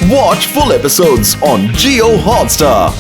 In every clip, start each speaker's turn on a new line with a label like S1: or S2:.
S1: Watch full episodes on Jio Hotstar.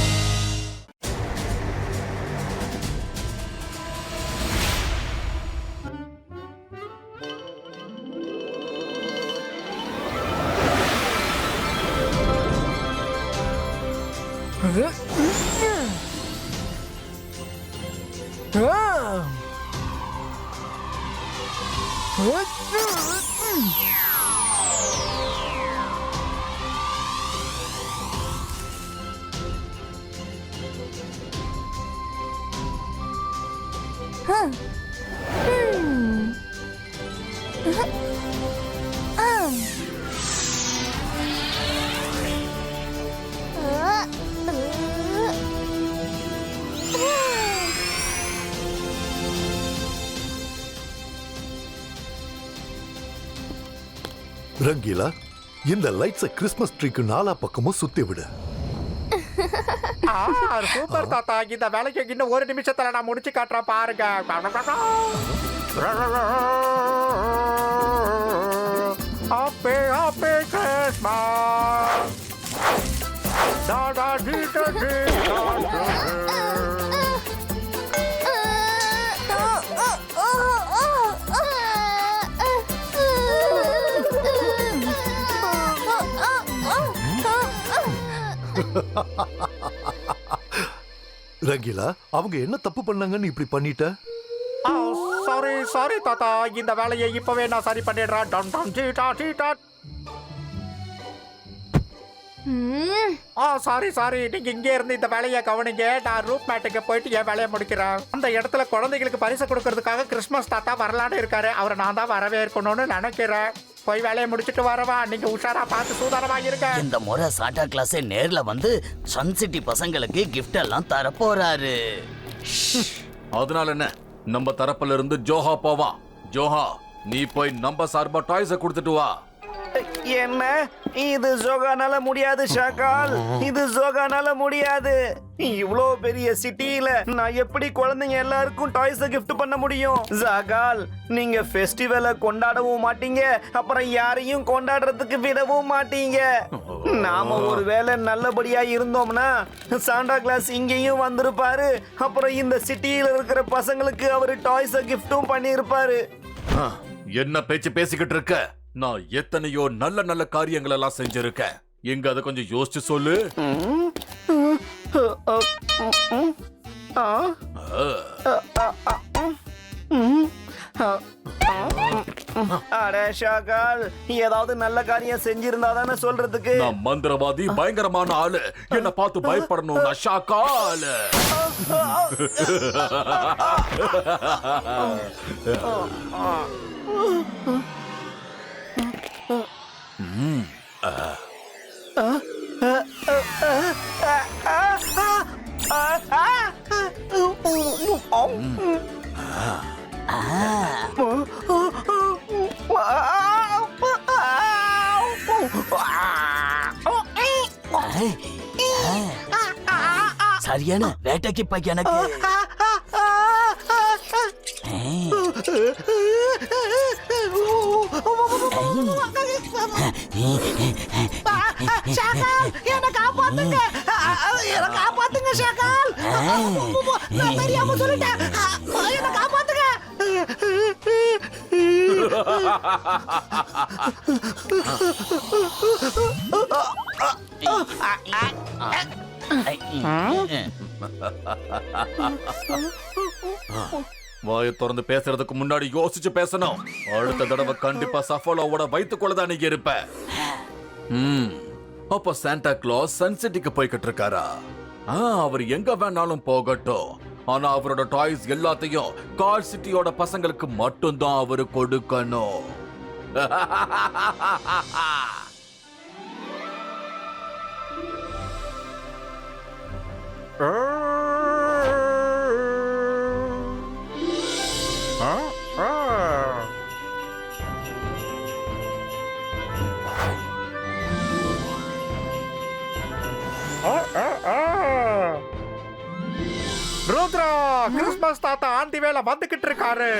S2: Rangeela, இந்த லைட்ஸை Christmas ட்ரீக்கு நாலா பக்கமும் சுத்தி விடு.
S3: சூப்பர் தாத்தா, இந்த வேலைக்கு இன்னும் ஒரு நிமிஷத்துல நான் முடிச்சு காட்டுறேன் பாருங்க. Happy happy Christmas.
S2: ரங்கீலா, அவங்க என்ன தப்பு பண்ணாங்கன்னு இப்படி பண்ணிட்ட?
S3: சாரி சாரி தாத்தா, இந்த வேலையை இப்பவே நான் சரி பண்ணிடுறேன். டம் டம் டீடா டீடா. சாரி சாரி, நீங்க இங்கே இருந்து இந்த வேலையை கவனிங்க. நான் ரூப் மேட்டுக்கு போயிட்டு என் வேலையை முடிக்கிறேன். அந்த இடத்துல குழந்தைகளுக்கு பரிசு கொடுக்கறதுக்காக கிறிஸ்மஸ் தாத்தா வரலான்னு இருக்காரு. அவரை நான் தான் வரவேற்கணும்னு நினைக்கிறேன். போய் வேலையை முடிச்சிட்டு வரவா. நீங்க உஷாரா பார்த்து சூதானமா இருங்க.
S4: இந்த முறை சாண்டா கிளாஸே நேர்ல வந்து சன் சிட்டி பசங்களுக்கு கிஃப்ட் எல்லாம் தர போறாரு.
S5: அதனால என்ன, நம்ம தரப்புல இருந்து ஜோஹா போவான். ஜோஹா, நீ போய் நம்ம சார்பா டாய்ஸ கொடுத்துட்டு வா.
S6: என்ன, இது ஜோகானால முடியாது ஷாக்கால், இது ஜோகானால முடியாது. இவ்வளோ பெரிய சிட்டியில நான் எப்படி குழந்தைங்க எல்லாருக்கும் டாய்ஸ் கிஃப்ட் பண்ண முடியும்? ஜாகால், நீங்க ஃபெஸ்டிவலை கொண்டாடவும் மாட்டீங்க, அப்புறம் யாரையும் கொண்டாடுறதுக்கு விடவும் மாட்டீங்க. நாம ஒருவேளை நல்லபடியா இருந்தோம்னா சாண்டா கிளாஸ் இங்கேயும் வந்திருப்பாரு. அப்புறம் இந்த சிட்டியில இருக்கிற பசங்களுக்கு அவரு டாய்ஸ் கிஃப்டும் பண்ணியிருப்பாரு.
S5: என்ன பேச்சு பேசிக்கிட்டு இருக்க? நான் எத்தனையோ நல்ல நல்ல காரியங்கள் எல்லாம் செஞ்சிருக்கேன். எங்க அதை கொஞ்சம் யோசிச்சு சொல்லு.
S6: ஏதாவது நல்ல காரியம் செஞ்சிருந்தா தானே சொல்றதுக்கு.
S5: நான் மந்திரவாதி, பயங்கரமான ஆளு. என்ன பார்த்து பயப்படணும் ஷாக்கால்.
S4: சரியான வேட்டைக்கு பையனுக்கு.
S6: என்ன காப்பாத்துங்க, என்ன காப்பாத்துங்க ஷாக்கால். நான் தெரியாம சொல்லிட்டேன், என்ன காப்பாத்துங்க.
S5: வாயை திறந்து பேசுறதுக்கு முன்னாடி யோசிச்சு பேசணும். அடுத்த தடவை கண்டிப்பா சஃபலோவோட வயிற்றுக்குள்ளதான் நீங்க இருப்ப. அப்ப சாண்டா கிளாஸ் சன் சிட்டிக்கு போய்கிட்டு இருக்காரா? அவர் எங்க வேணாலும் போகட்டும். ஆனா அவரோட டாய்ஸ் எல்லாத்தையும் கார் சிட்டியோட பசங்களுக்கு மட்டும்தான் அவரு கொடுக்கணும்.
S3: ருத்ரா, கிறிஸ்மஸ் தாத்தா ஆண்டி வேலை வந்துகிட்டு இருக்காரு.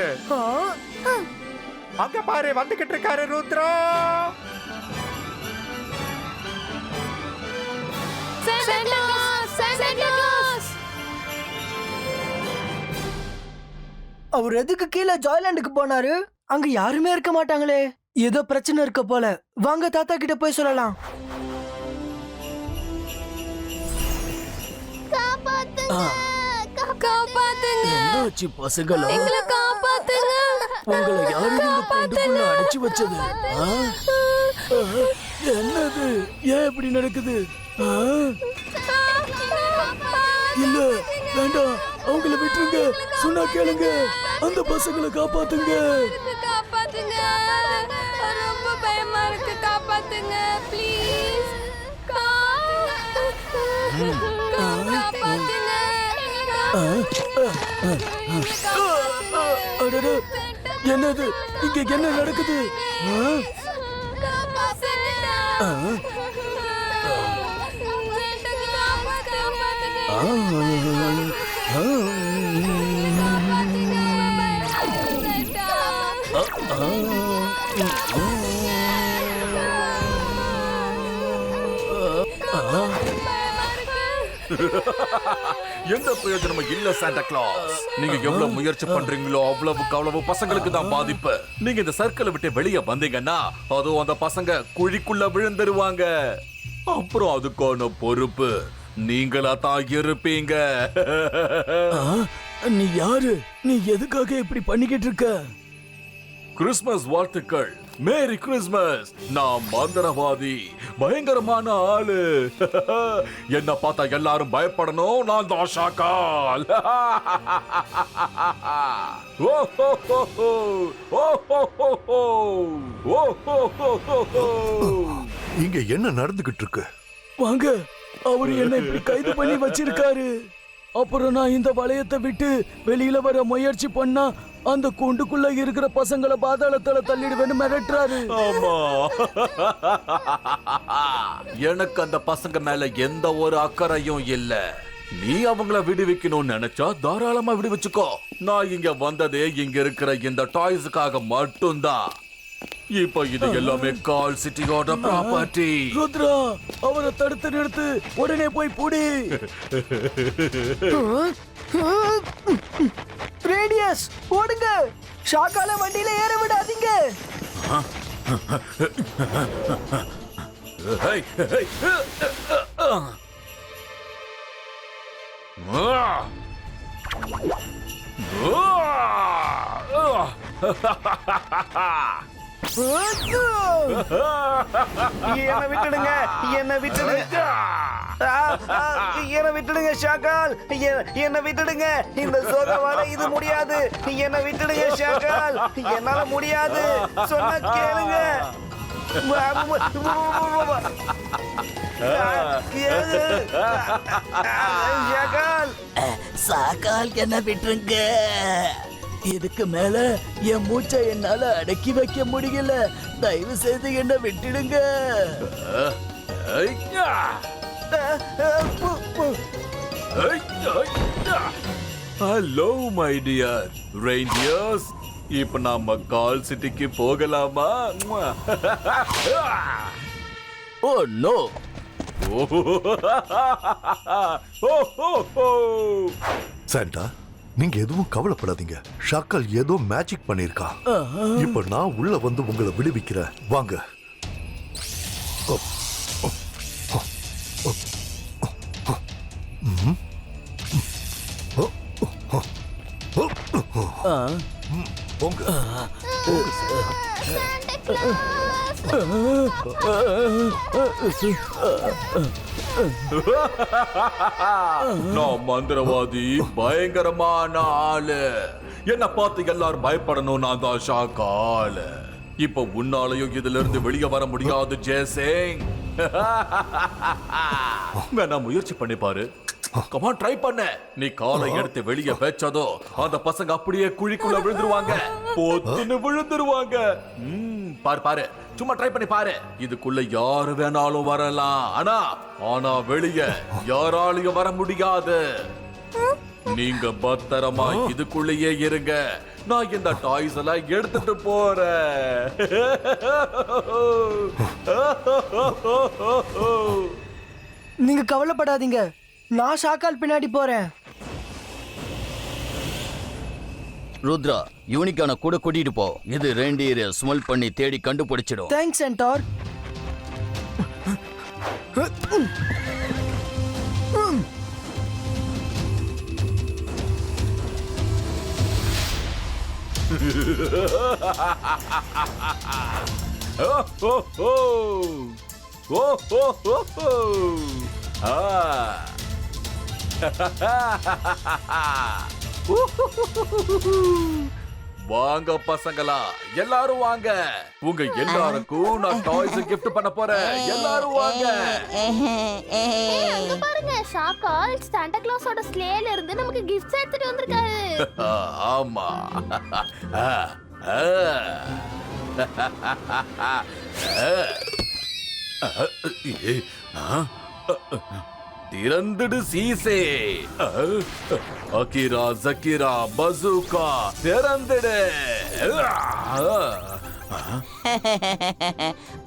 S3: அங்க பாரு, வந்துகிட்டு இருக்காரு ருத்ரா.
S7: அவர் எதுக்கு கீழே ஜாய்லாண்டுக்கு போனாரு? அங்க யாருமே இருக்க மாட்டாங்களே. ஏதோ பிரச்சனை இருக்க போல. வாங்க தாத்தா கிட்ட போய் சொல்லலாம்.
S4: என்னாச்சு பசங்களா?
S8: காப்பாத்துங்க.
S4: உங்களை யாரு இந்த கூண்டுக்குள்ள அடைச்சு வச்சது? என்னது? ஏன் இப்படி நடக்குது? இல்ல வேண்டாம், அவங்கள விட்டுருங்க. சொன்னா கேளுங்க. அந்த பசங்களை காப்பாத்துங்க.
S8: காப்பாத்துங்க. ரொம்ப பயமா இருக்கு. காப்பாத்துங்க ப்ளீஸ். காப்பாத்துங்க.
S4: அடடே, என்னது? இங்க என்ன நடக்குது?
S5: எந்த பிரயோஜனமும் இல்ல சாண்டா கிளாஸ். நீங்க எவ்வளவு முயற்சி பண்றீங்களோ அவ்வளவுக்கு அவ்வளவு பசங்களுக்கு தான் பாதிப்பு. நீங்க இந்த சர்க்கிளை விட்டு வெளியே வந்தீங்கன்னா அதுவும் அந்த பசங்க குழிக்குள்ள விழுந்துருவாங்க. அப்புறம் அதுக்கான பொறுப்பு நீங்களா தான் இருப்பீங்க.
S4: நீ யாரு? நீ எதுக்காக இப்படி பண்ணிக்கிட்டு இருக்க?
S5: கிறிஸ்மஸ் வாழ்த்துக்கள். Merry Christmas. நான் மந்திரவாதி, பயங்கரமான ஆளு. என்ன பார்த்தா எல்லாரும் பயப்படணும். நான் தான் ஷாக்கால்.
S2: இங்க என்ன நடந்துகிட்டு இருக்கு?
S4: வாங்க, அவரு என்ன இப்படி கைது பண்ணி வச்சிருக்காரு. அப்புறம் நான் இந்த வளையத்தை விட்டு வெளியில வர முயற்சி பண்ணா அந்த கூண்டுக்குள்ள இருக்கிற பசங்களை பாதாளத்துல தள்ளிடுவேன்னு மிரட்டுறாரு.
S5: ஆமா, எனக்கு அந்த பசங்க மேல எந்த ஒரு அக்கறையும் இல்ல. நீ அவங்கள விடுவிக்கணும்னு நினைச்சா தாராளமா விடுவிச்சுக்கோ. நான் இங்க வந்ததே இங்க இருக்கிற இந்த டாய்ஸுக்காக மட்டும்தான். இப்ப இது எல்லாமே கால் சிட்டியோட ப்ராப்பர்ட்டி.
S4: ருத்ரா, அவரை தடுத்து நிறுத்து. உடனே போய் புடி.
S7: ரேடியஸ் ஓடுங்க. ஷாக்கால வண்டியில ஏற விடாதீங்க.
S5: Hey, hey.
S6: என்ன விட்டுடுங்க, என்ன விட்டுடுங்க. என்ன விட்டுடுங்க ஷாக்கால். என்ன விட்டுடுங்க. இந்த சோகவால இது முடியாது. என்ன விட்டுடுங்க ஷாக்கால். என்னால முடியாது. சொன்னா கேளுங்க. ஷாக்கால்.
S4: சாக்கால் என்ன விட்டுருங்க. இதுக்கு மேல என் மூச்சை என்னால அடக்கி வைக்க முடியல. தயவு செய்து என்ன விட்டுடுங்க.
S5: Hello my dear reindeers. இப்ப நாம கால் சிட்டிக்கு போகலாமா?
S4: Oh no.
S2: சாண்டா, நீங்க எதுவும் கவலைப்படாதீங்க. ஷாக்கால் ஏதோ மேஜிக் பண்ணிருக்கா. இப்ப நான் உள்ள வந்து உங்களை விடுவிக்கிறேன். வாங்க. போங்க.
S5: நான் மந்திரவாதி, பயங்கரமான ஆளு. என்ன பார்த்து எல்லாரும் பயப்படணும். நான் தான் ஷாக்கால். இப்ப உன்னாலையும் இதுல இருந்து வெளியே வர முடியாது ஜெயசிங். வேணா முயற்சி பண்ணி பாரு. கமான், ட்ரை பண்ண. நீ காலை எடுத்து வெளியே வச்சதோ அந்த பசங்க அப்படியே குழிக்குள்ள விழுந்துருவாங்க. பொத்துன்னு விழுந்துருவாங்க. பாரு பாரு, சும்மா ட்ரை பண்ணி பாரு. இதுக்குள்ள யாரு வேணாலும் வரலாம். ஆனா வெளியே யாராலையும் வர முடியாது. நீங்க பத்திரமா இதுக்குள்ளேயே இருங்க. நான் இந்த டாய்ஸ் எல்லாம் எடுத்துட்டு போறேன்.
S7: நீங்க கவலைப்படாதீங்க, நான் ஷாக்கால் பின்னாடி போறேன்.
S9: ருத்ரா, யூனிக்கான கூட கூட்டிட்டு போ. இது ரெண்டீர் ஸ்மெல் பண்ணி தேடி கண்டுபிடிச்சிடும்.
S7: Thanks centaur.
S5: வாங்க பசங்களா, எல்லாரும் வாங்க. உங்க எல்லாருக்கும் நான் டாய்ஸ் gift பண்ண போறேன். எல்லாரும் வாங்க.
S8: அங்க பாருங்க, ஷாக்கால் சாண்டா கிளாஸோட ஸ்லேல இருந்து நமக்கு கிஃப்ட்ஸ் எடுத்துட்டு வந்திருக்காரு.
S5: ஆமா. திறந்துடு சீசே. அகிரா ஜகிரா பசூகா திறந்துடு.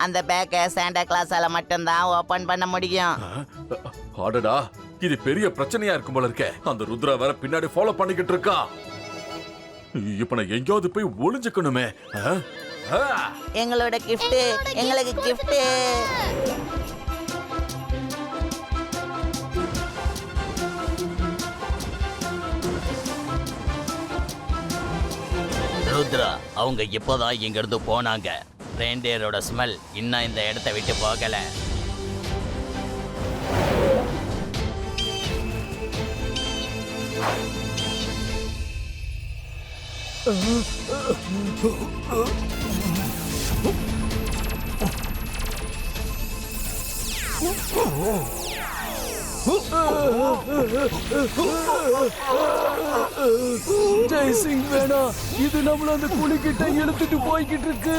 S10: அந்த பேக்கை சாண்டா கிளாஸால மட்டும்தான் ஓபன் பண்ண முடியும்.
S5: அடடா, இது பெரிய பிரச்சனையா இருக்கும் போல இருக்கே. அந்த ருத்ரா வேற பின்னாடி ஃபாலோ பண்ணிக்கிட்டு இருக்கா. இப்ப நான் எங்கேயாவது போய் ஒளிஞ்சுக்கணுமே.
S10: எங்களோட gift, எங்களுக்கு gift.
S9: ருத்ரா, அவங்க இப்போதான் இங்க இருந்து போனாங்க. ரெண்டீரோட ஸ்மெல் இன்னும் இந்த இடத்தை விட்டு போகல.
S4: ஜெய்சிங் வேணா, இது நம்மள அந்த குழிக்கிட்ட இழுத்துட்டு போய்கிட்டு இருக்கு.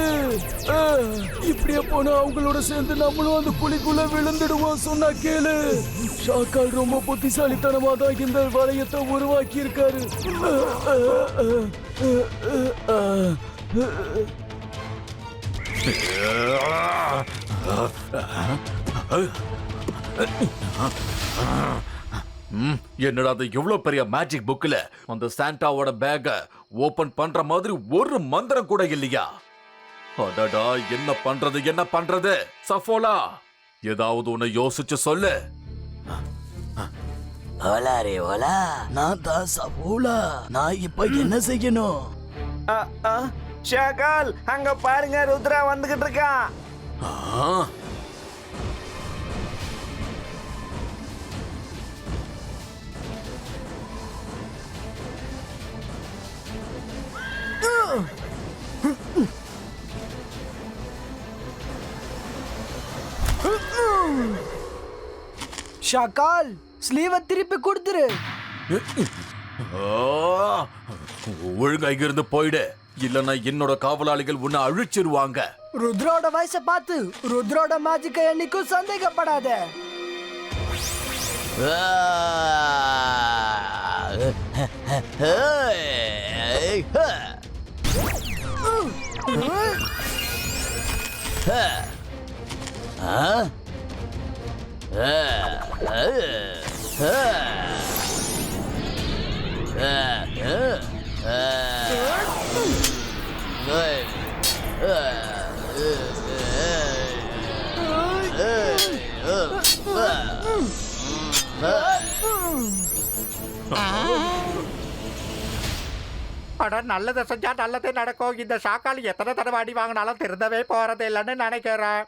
S4: இப்படியே போனா அவங்களோட சேர்ந்து நம்மளும் அந்த குழிக்குள்ள விழுந்துடுவோம். சொன்னா கேளு. ஷாக்கால் ரொம்ப புத்திசாலித்தனமா தான் இந்த வளையத்தை உருவாக்கி இருக்காரு.
S5: என்னடா அது எவ்வளவு பெரிய மேஜிக் புக்ல அந்த சாண்டாவோட பேக ஓபன் பண்ற மாதிரி ஒரு மந்திரம் கூட இல்லையா? அடடா, என்ன பண்றது? சஃபோலா, ஏதாவது ஒண்ணு யோசிச்சு சொல்லு.
S4: ஓலா ரே ஓலா, நான் தான் சஃபோலா. நான் இப்ப என்ன செய்யணும்?
S6: ஷாக்கால், அங்க பாருங்க, ருத்ரா வந்துகிட்டு இருக்கான்.
S7: ஷாக்கால், ஸ்லீவ திருப்பி கொடுத்துரு.
S5: ஒழுங்கா இங்க இருந்து போயிடு, இல்லன்னா என்னோட காவலாளிகள் உன்னை அழிச்சிருவாங்க.
S7: ருத்ரோட வயசை பார்த்து ருத்ரோட மேஜிக்கை என்னைக்கும் சந்தேகப்படாத.
S3: அட, நல்லதை செஞ்சா நல்லதே நடக்கும். இந்த ஷாக்கால் எத்தனை தடவை அடி வாங்கினாலும் திருந்தவே போறது இல்லைன்னு நினைக்கிறேன்.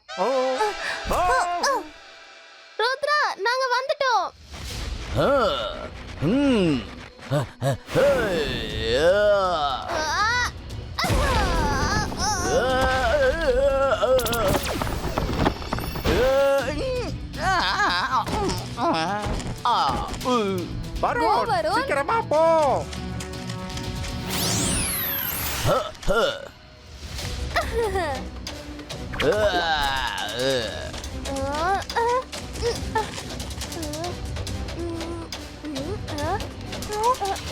S8: ருத்ரா, நாங்க வந்துட்டோம்.
S3: வரும், சீக்கிரமா போ.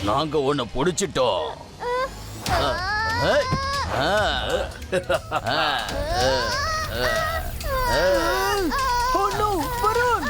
S9: நாங்க உன்னை புடிச்சிட்டோம்.
S7: Oh no, Varun!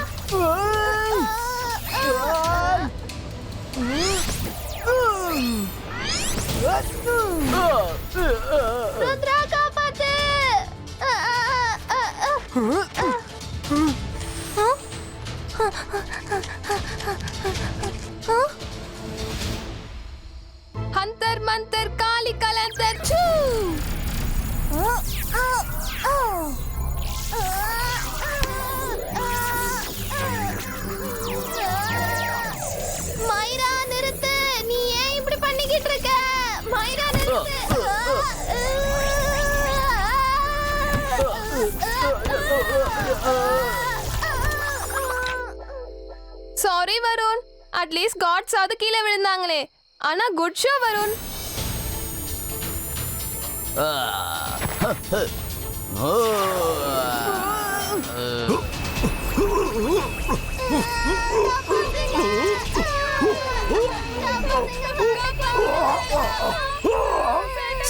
S11: Sorry Varun, at least காட்ஸ் அது கீழே விழுந்தாங்களே. ஆனா குட் ஷோ வருண்.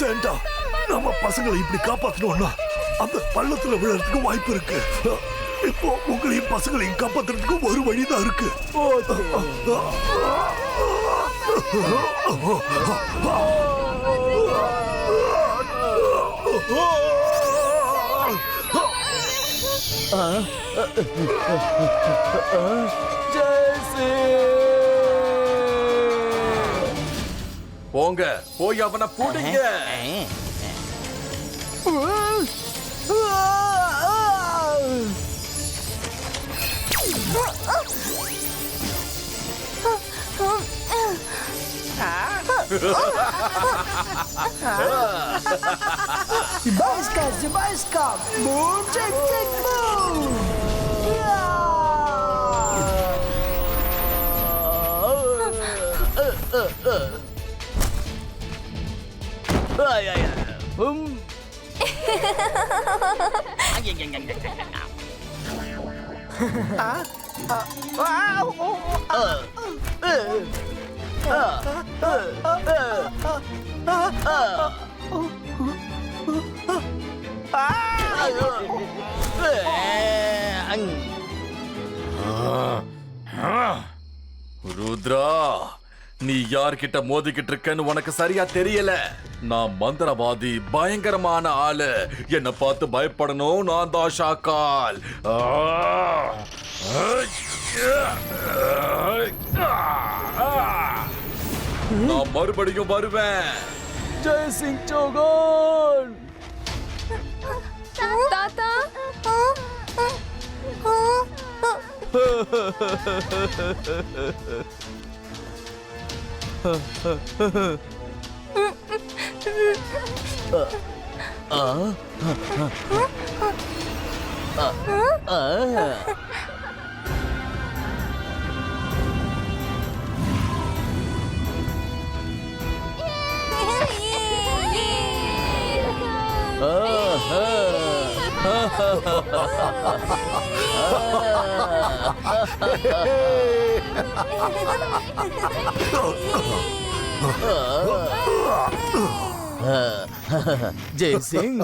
S2: சாண்டா, நம்ம பசங்களை இப்படி காப்பாத்தணும்னா அந்த பள்ளத்துல விழறதுக்கு வாய்ப்பு இருக்கு. இப்போ உங்களையும் பசங்களையும் காப்பாத்துறதுக்கு ஒரு வழிதான் இருக்கு.
S5: போங்க, போய் அவனை புடிங்க.
S7: Zibaiska, boom, check, check, boom.
S5: Rudra, நீ யார்கிட்ட மோதிக்கிட்டு இருக்கன்னு உனக்கு சரியா தெரியல. நான் மந்திரவாதி, பயங்கரமான ஆளு. என்ன பார்த்து பயப்படணும். நான் தான் ஷாக்கால். நான் மறுபடியும் வருவேன்.
S4: ஜெய் சிங் சௌகான்.
S11: தாத்தா,
S4: ஜெய் சிங்,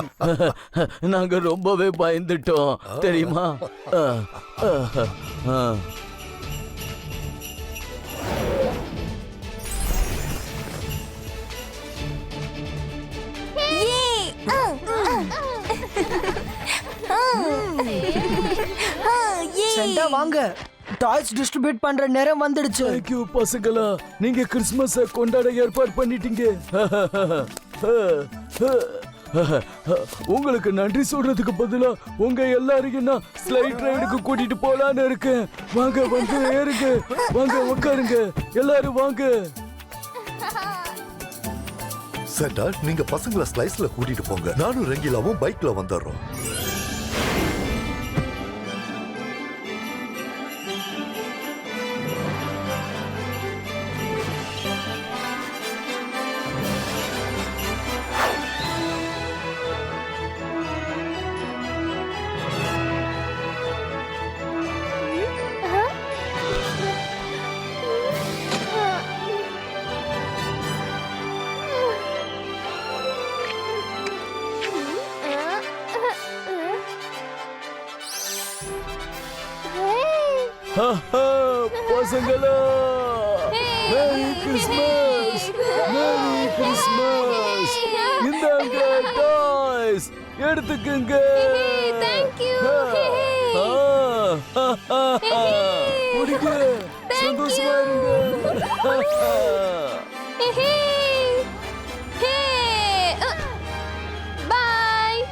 S4: நாங்க ரொம்பவே பயந்துட்டோம் தெரியுமா?
S7: செண்டா வாங்க, டாய்ஸ் டிஸ்ட்ரிபியூட் பண்ற நேரம் வந்துடுச்சு.
S4: தேங்க்யூ பசங்களா, நீங்க கிறிஸ்மஸ கொண்டாட ஏற்பாடு பண்ணிட்டீங்க. உங்களுக்கு நன்றி சொல்றதுக்கு பதிலா உங்க எல்லாரையும் நான் ஸ்லைட் ரைடுக்கு கூட்டிட்டு போலான்னு இருக்கேன். வாங்க வந்து ஏறுங்க, வாங்க உட்காருங்க, எல்லாரும் வாங்க.
S2: சாண்டா, நீங்க பசங்களை ஸ்லைஸ்ல கூட்டிட்டு போங்க. நானும் ரங்கிலாவும் பைக்ல வந்துடுறோம்.
S4: பசங்களா, மேரி கிறிஸ்மஸ், மேரி கிறிஸ்மஸ். இந்தாங்க டாய்ஸ், எடுத்துக்கங்க. முடிங்க, சந்தோஷமா இருங்க.
S11: பாய்.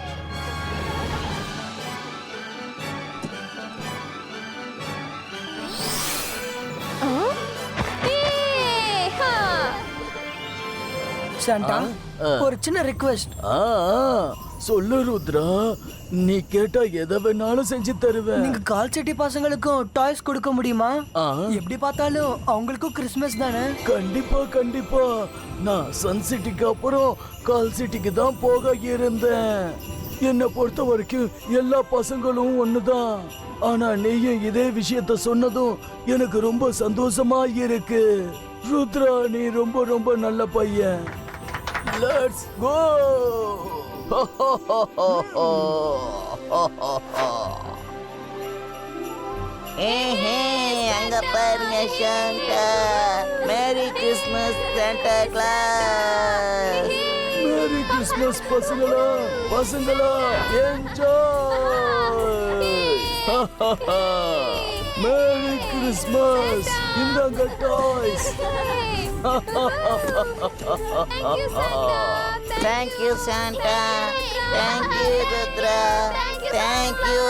S7: சாண்டா ஒரு சின்ன ரிக்வெஸ்ட்.
S4: சொல்லு ருத்ரா, நீ கேட்டா எதை வேணாலும் செஞ்சு தருவேன்.
S7: நீங்க கால் சிட்டி பசங்களுக்கும் டாய்ஸ் கொடுக்க முடியுமா? எப்படி பார்த்தாலும் அவங்களுக்கும் கிறிஸ்மஸ் தானே.
S4: கண்டிப்பா கண்டிப்பா. நான் சன் சிட்டிக்கு அப்புறம் கால் சிட்டிக்கு தான் போக இருந்தேன். என்னை பொறுத்த வரைக்கும் எல்லா பசங்களும் ஒண்ணுதான். ஆனா நீயும் இதே விஷயத்த சொன்னதும் எனக்கு ரொம்ப சந்தோஷமா இருக்கு. ருத்ரா, நீ ரொம்ப ரொம்ப நல்ல பையன். Let's go.
S10: அங்க பாருங்க Santa. Merry Christmas Santa Claus.
S4: Merry Christmas பசங்களா என்ஜாய். Merry Christmas. இந்தாங்க toys.
S10: Thank you Santa. Thank you Rudra. Thank you.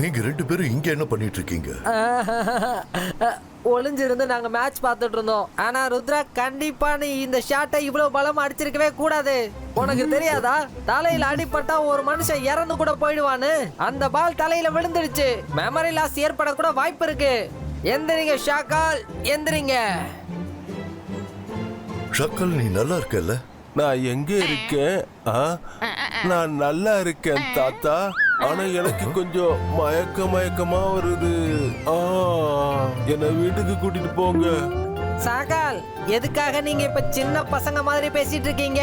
S2: நீங்க ரெண்டு பேரும் இங்க என்ன பண்ணிட்டு இருக்கீங்க?
S12: ஒளிஞ்சிருந்து நாங்க மேட்ச் பார்த்துட்டு இருந்தோம். ஆனா ருத்ரா, கண்டிப்பா நீ இந்த ஷாட்டை இவ்வளவு பலமா அடிச்சிருக்கவே கூடாது. உனக்கு தெரியாதா, தலையில அடிபட்டா ஒரு மனுஷன் இறந்து கூட போயிடுவான்னு? அந்த பால் தலையில விழுந்துடுச்சு. மெமரி லாஸ் ஏற்பட கூட வாய்ப்பு இருக்கு. எந்திரிங்க ஷாக்கால், எந்திரிங்க.
S2: ஷாக்கால், நீ நல்லா இருக்கல்ல?
S13: நான் எங்க இருக்கேன்? நான் நல்லா இருக்கேன் தாத்தா. ஆனா எனக்கு கொஞ்சம் மயக்கமா வருது. என்ன வீட்டுக்கு கூட்டிட்டு போங்க.
S12: ஷாக்கால், எதுக்காக நீங்க இப்ப சின்ன பசங்க மாதிரி பேசிட்டு இருக்கீங்க?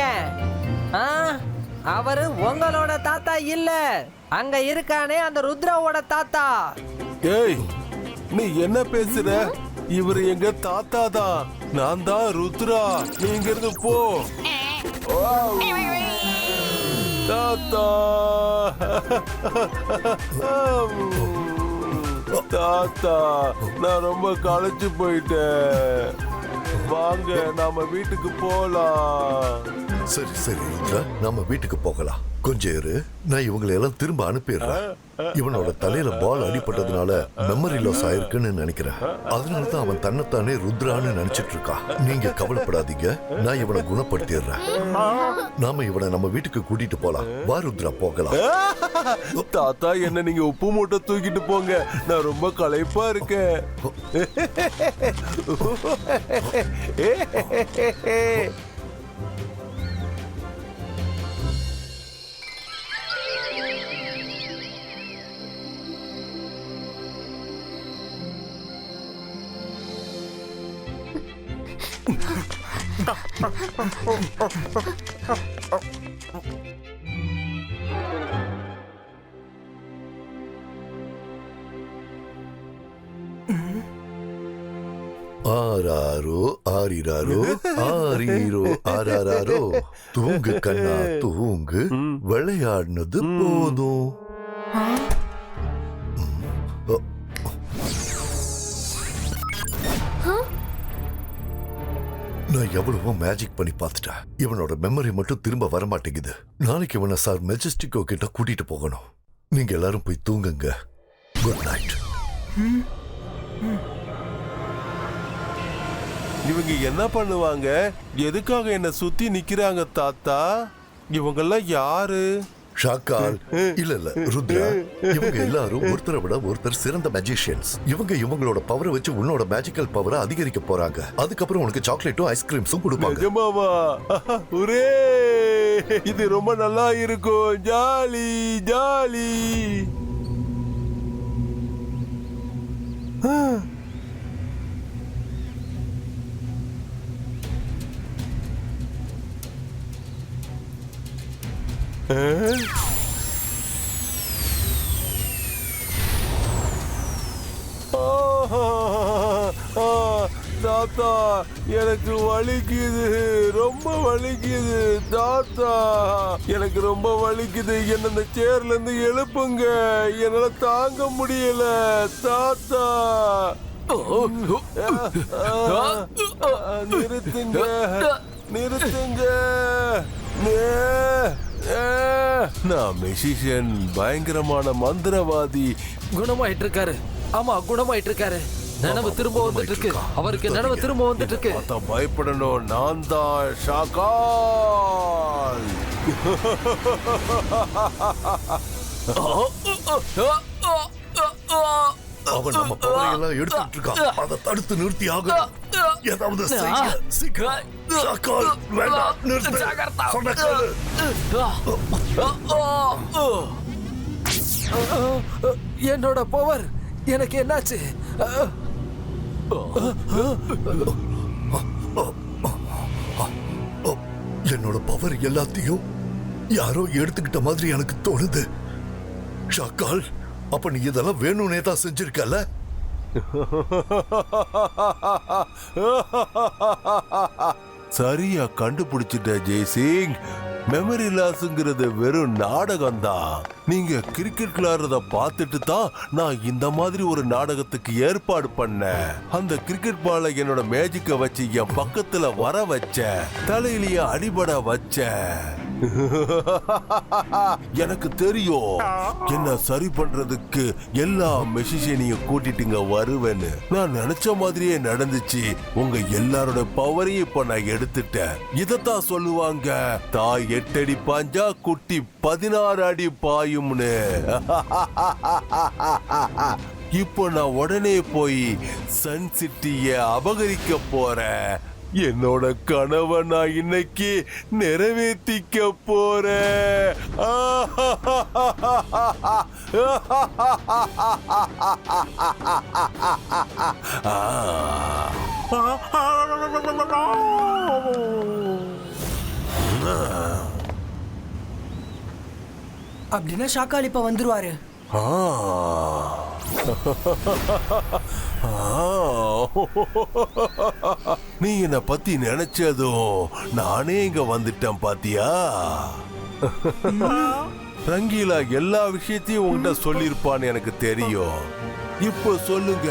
S12: அவரு உங்களோட தாத்தா இல்ல, அங்க இருக்கானே அந்த ருத்ராவோட தாத்தா.
S13: ஏய், நீ என்ன பேசுற? இவரு எங்க தாத்தா தான். நான் தான் ருத்ரா. நீ இங்க இருந்து போ. தாத்தா, தாத்தா, நான் ரொம்ப களைச்சு போயிட்டேன். வாங்க, நாம வீட்டுக்கு போலாம்.
S2: சரி சரி ருத்ரா, நம்ம வீட்டுக்கு போகலாம். கொஞ்சம் இரு, நான் இவங்களை எல்லாம் திரும்ப அனுப்பிடுறேன். இவனோட தலையில பால் அடிபட்டதுனால மெமரி லாஸ் ஆயிருக்குன்னு நினைக்கிறேன். அதனாலதான் அவன் தன்னைத்தானே ருத்ரான்னு நினைச்சிட்டு இருக்கான். நீங்க கவலைப்படாதீங்க, நான் இவனை குணப்படுத்திடுறேன். நாம இவனை நம்ம வீட்டுக்கு கூட்டிட்டு போலாம். வா ருத்ரா, போகலாம்.
S13: தாத்தா, என்ன நீங்க உப்பு மூட்டை தூக்கிட்டு போங்க. நான் ரொம்ப களைப்பா இருக்கேன்.
S2: ஆராரோ ஆரிராரோ ஆரீரோ ஆராரோ தூங்கு கண்ணா தூங்கு விளையாடினது போதும். நான் எவ்வளவோ மேஜிக் பண்ணி பார்த்துட்டேன். இவனோட மெமரி மட்டும் திரும்ப வர மாட்டேங்குது. நாளைக்கு இவனை சார் மெஜஸ்டிக்கோ கிட்ட கூட்டிட்டு போகணும். நீங்க எல்லாரும் போய் தூங்குங்க. Good night.
S13: இவங்க என்ன பண்ணுவாங்க? எதுக்காக என்ன சுத்தி நிக்கிறாங்க தாத்தா? இவங்கெல்லாம் யாரு?
S2: ஷாக்கால் இல்ல ருத்ரா, இவங்க எல்லாரும் ஒருத்தரை விட ஒருத்தர் சிறந்த மேஜிஷியன்ஸ். இவங்களோட பவரை வச்சு உன்னோட மேஜிக்கல் பவரை அதிகரிக்க போறாங்க. அதுக்கப்புறம் உனக்கு சாக்லேட்டும் ஐஸ்கிரீம்ஸும் கொடுப்பாங்க.
S13: நிஜமாவா? ஒரே இது ரொம்ப நல்லா இருக்கும். Jolly jolly. தாத்தா எனக்கு வலிக்குது, ரொம்ப வலிக்குது தாத்தா, எனக்கு ரொம்ப வலிக்குது. என்ன இந்த சேர்ல இருந்து எழுப்புங்க, என்னால தாங்க முடியல தாத்தா. நிறுத்துங்க நிறுத்துங்க. நான் மெஜிஷியன், பயங்கரமான மந்திரவாதி.
S12: குணமாயிட்டு இருக்காரு. ஆமா குணமாயிட்டு இருக்காரு. நினைவு திரும்ப வந்துட்டு இருக்கு. அவருக்கு நினைவு திரும்ப வந்துட்டு இருக்கு.
S13: பயப்படணும். நான் தான் ஷாக்கால்.
S2: அவன் நம்ம பவரையெல்லாம் எடுத்துட்டு இருக்கான். அதை தடுத்து நிறுத்தி ஆகணும். ஏதாவது செய்ய. சீக்கிரம். ஷாக்கால் வேண்டாம், நிறுத்து. சொன்ன கேளு.
S12: என்னோட பவர் எனக்கு என்னாச்சு?
S2: என்னோட பவர் எல்லாத்தையும் யாரோ எடுத்துக்கிட்ட மாதிரி எனக்கு தோணுது. ஷாக்கால், அப்ப நீ இதெல்லாம் வேணும்னே தான் செஞ்சிருக்கல?
S13: சரியா கண்டுபிடிச்சிட்ட ஜெய்சிங். மெமரி லாஸ்ங்கிறது வெறும் நாடகம் தான். நீங்க கிரிக்கெட் விளையாடுறத பார்த்துட்டு தான் நான் இந்த மாதிரி ஒரு நாடகத்துக்கு ஏற்பாடு பண்ணேன். அந்த கிரிக்கெட் பாலை என்னோட மேஜிக்க வச்சு என் பக்கத்துல வர வச்சேன். தலையிலேயே அடிபட வச்சேன். எனக்கு தெரியும் என்ன சரி பண்றதுக்கு எல்லா மெஷிஷியனையும் கூட்டிட்டுங்க வருவேன்னு. நான் நினைச்ச மாதிரியே நடந்துச்சு. உங்க எல்லாரோட பவரையும் இப்ப நான் எடுத்துட்டேன். இதத்தான் சொல்லுவாங்க, தாய் 8 அடி பாஞ்சா குட்டி 16 அடி பாயும்னு. இப்போ நான் உடனே போய் சன் சிட்டிய அபகரிக்க போறேன். என்னோட கனவை நான் இன்னைக்கு நிறைவேற்றிக்க போறேன்.
S7: அப்படின்னா ஷாக்கால் இப்ப வந்துருவாரு.
S13: நீ என்ன பத்தி நினைச்சதும் நானே இங்க வந்துட்டேன் பாத்தியா? ரங்கீலா எல்லா விஷயத்தையும் உங்ககிட்ட சொல்லிருப்பான்னு எனக்கு தெரியும். இப்போ சொல்லுங்க,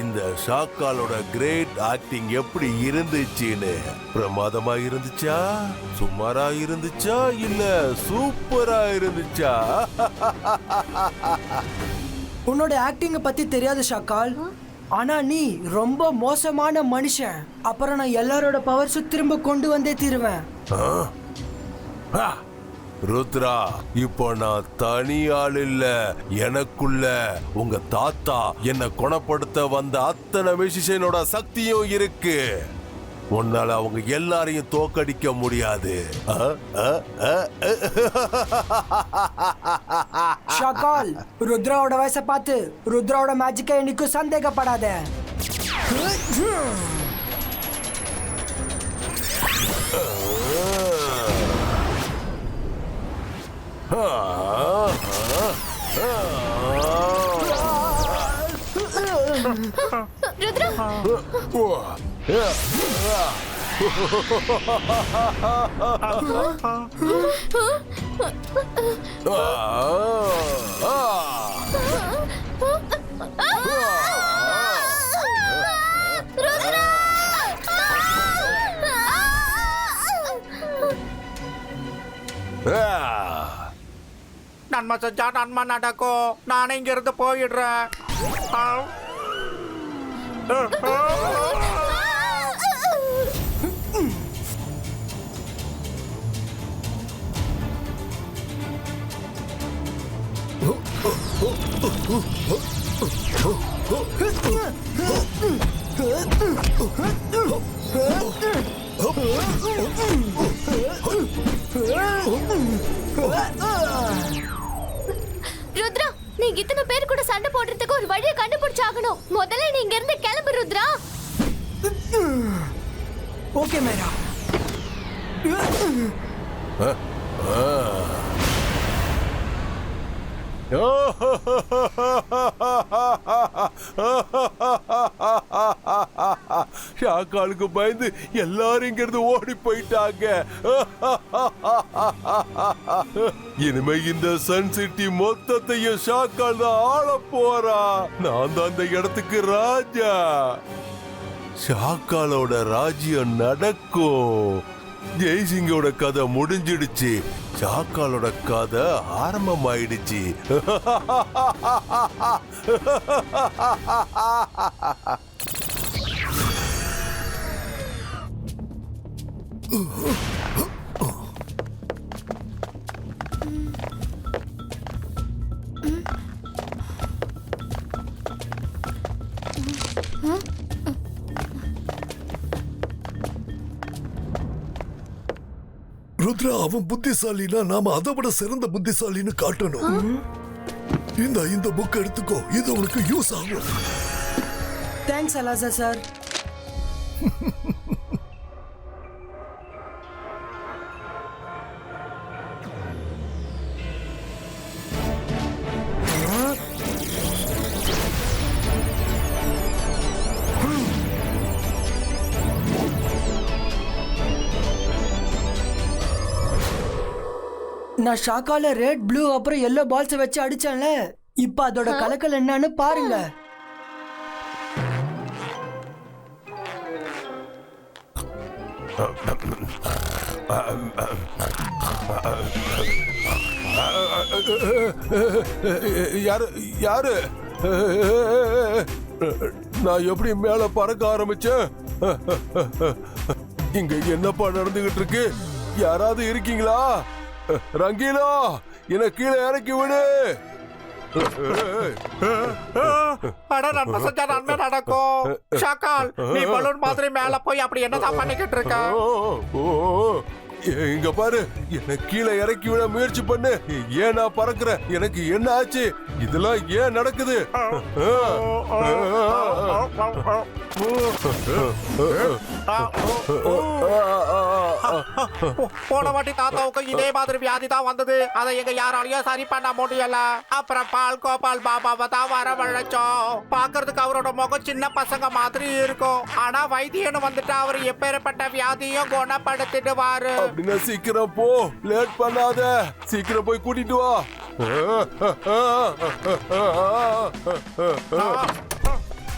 S13: இந்த ஷாக்காலோட கிரேட் ஆக்டிங் எப்படி இருந்துச்சுன்னு? பிரமாதமா இருந்துச்சா, சுமாரா இருந்துச்சா, இல்ல சூப்பரா இருந்துச்சா?
S7: உன்னோட ஆக்டிங்க பத்தி தெரியாது ஷாக்கால், ஆனா நீ ரொம்ப மோசமான மனுஷன். அப்புறம் நான் எல்லாரோட பவர்ஸும் திரும்ப கொண்டு வந்தே தீருவேன்.
S13: ருத்ரா, இப்போ நான் தனி ஆள் இல்ல. எனக்குள்ள உங்க தாத்தா என்ன குணப்படுத்த வந்த அத்தனை மெஷிஷியனோட சக்தியும் இருக்கு. உன்னால அவங்க எல்லாரையும் தோக்கடிக்க முடியாது.
S7: ஷாக்கால், ருத்ராவோட வயசை பார்த்து ருத்ராவோட மேஜிக்கை என்னைக்கும் சந்தேகப்படாத.
S8: ருத்ரா
S3: நன்மை செஞ்சா நன்மை நடக்கும். நானே இங்க இருந்து போயிடுறேன்.
S8: ருத்ரா, நீங்க இத்தனை பேர் கூட சண்டை போடுறதுக்கு ஒரு வழியை கண்டுபிடிச்சாகணும். முதல்ல நீங்க இருந்து கிளம்பு ருத்ரா.
S7: ஓகே மேரா.
S13: ஷாக்காலுக்கு பயந்து எல்லாரும் இங்க இருந்து ஓடி போயிட்டாங்க. இனிமே இந்த சன் சிட்டி மொத்தத்தையும் ஷாக்கால் தான் ஆள போறா. நான் தான் அந்த இடத்துக்கு ராஜா. ஷாக்காலோட ராஜ்யம் நடக்கும். ஜெய்சிங்கோட கதை முடிஞ்சிடுச்சு. ஷாக்காலோட கதை ஆரம்பமாயிடுச்சு.
S2: ருத்ரா, அவன் புத்திசாலினா நாம அதை விட சிறந்த புத்திசாலின்னு காட்டணும். இந்த புக் எடுத்துக்கோ, இது உனக்கு யூஸ் ஆகும்.
S7: தேங்க்ஸ் அலாசா சார். நான் ஷாக்கால ரெட், ப்ளூ அப்புறம் எல்லோ பால்ஸ் வச்சு அடிச்சேன்ல. இப்ப அதோட கலக்கல் என்னன்னு பாருங்க.
S13: யாரு யாரு? நான் எப்படி மேல பறக்க ஆரம்பிச்சேன்? இங்க என்னப்பா நடந்துகிட்டு இருக்கு? யாராவது இருக்கீங்களா? ரங்கீலா, என்ன கீழே இறக்கி விடு.
S3: அட, நன்மை செஞ்சா நன்மை நடக்கும். ஷாக்கால், நீ பலூன் மாதிரி மேல போய் அப்படி என்னதான் பண்ணிக்கிட்டு இருக்க?
S13: இங்க பாரு, என்ன கீழே இறக்கி விட முயற்சி பண்ணு. ஏன் நான் பறக்குறேன்? எனக்கு என்ன ஆச்சு? இதெல்லாம் ஏன் நடக்குது?
S3: போன வாட்டி தாத்தாவுக்கு இதே மாதிரி வியாதி தான் வந்தது. அதை எங்க யாராலையும் சரி பண்ண முடியல. அப்புறம் பால் கோபால் பாபாவை தான் வரவழைச்சோம். பாக்குறதுக்கு அவரோட முகம் சின்ன பசங்க மாதிரி இருக்கும். ஆனா வைத்தியன்னு வந்துட்டு அவர் எப்பேற்பட்ட வியாதியும் குணப்படுத்திடுவாரு.
S13: அப்படின்னா சீக்கிரம் போ, லேட் பண்ணாத. சீக்கிரம் போய் கூட்டிட்டு வா.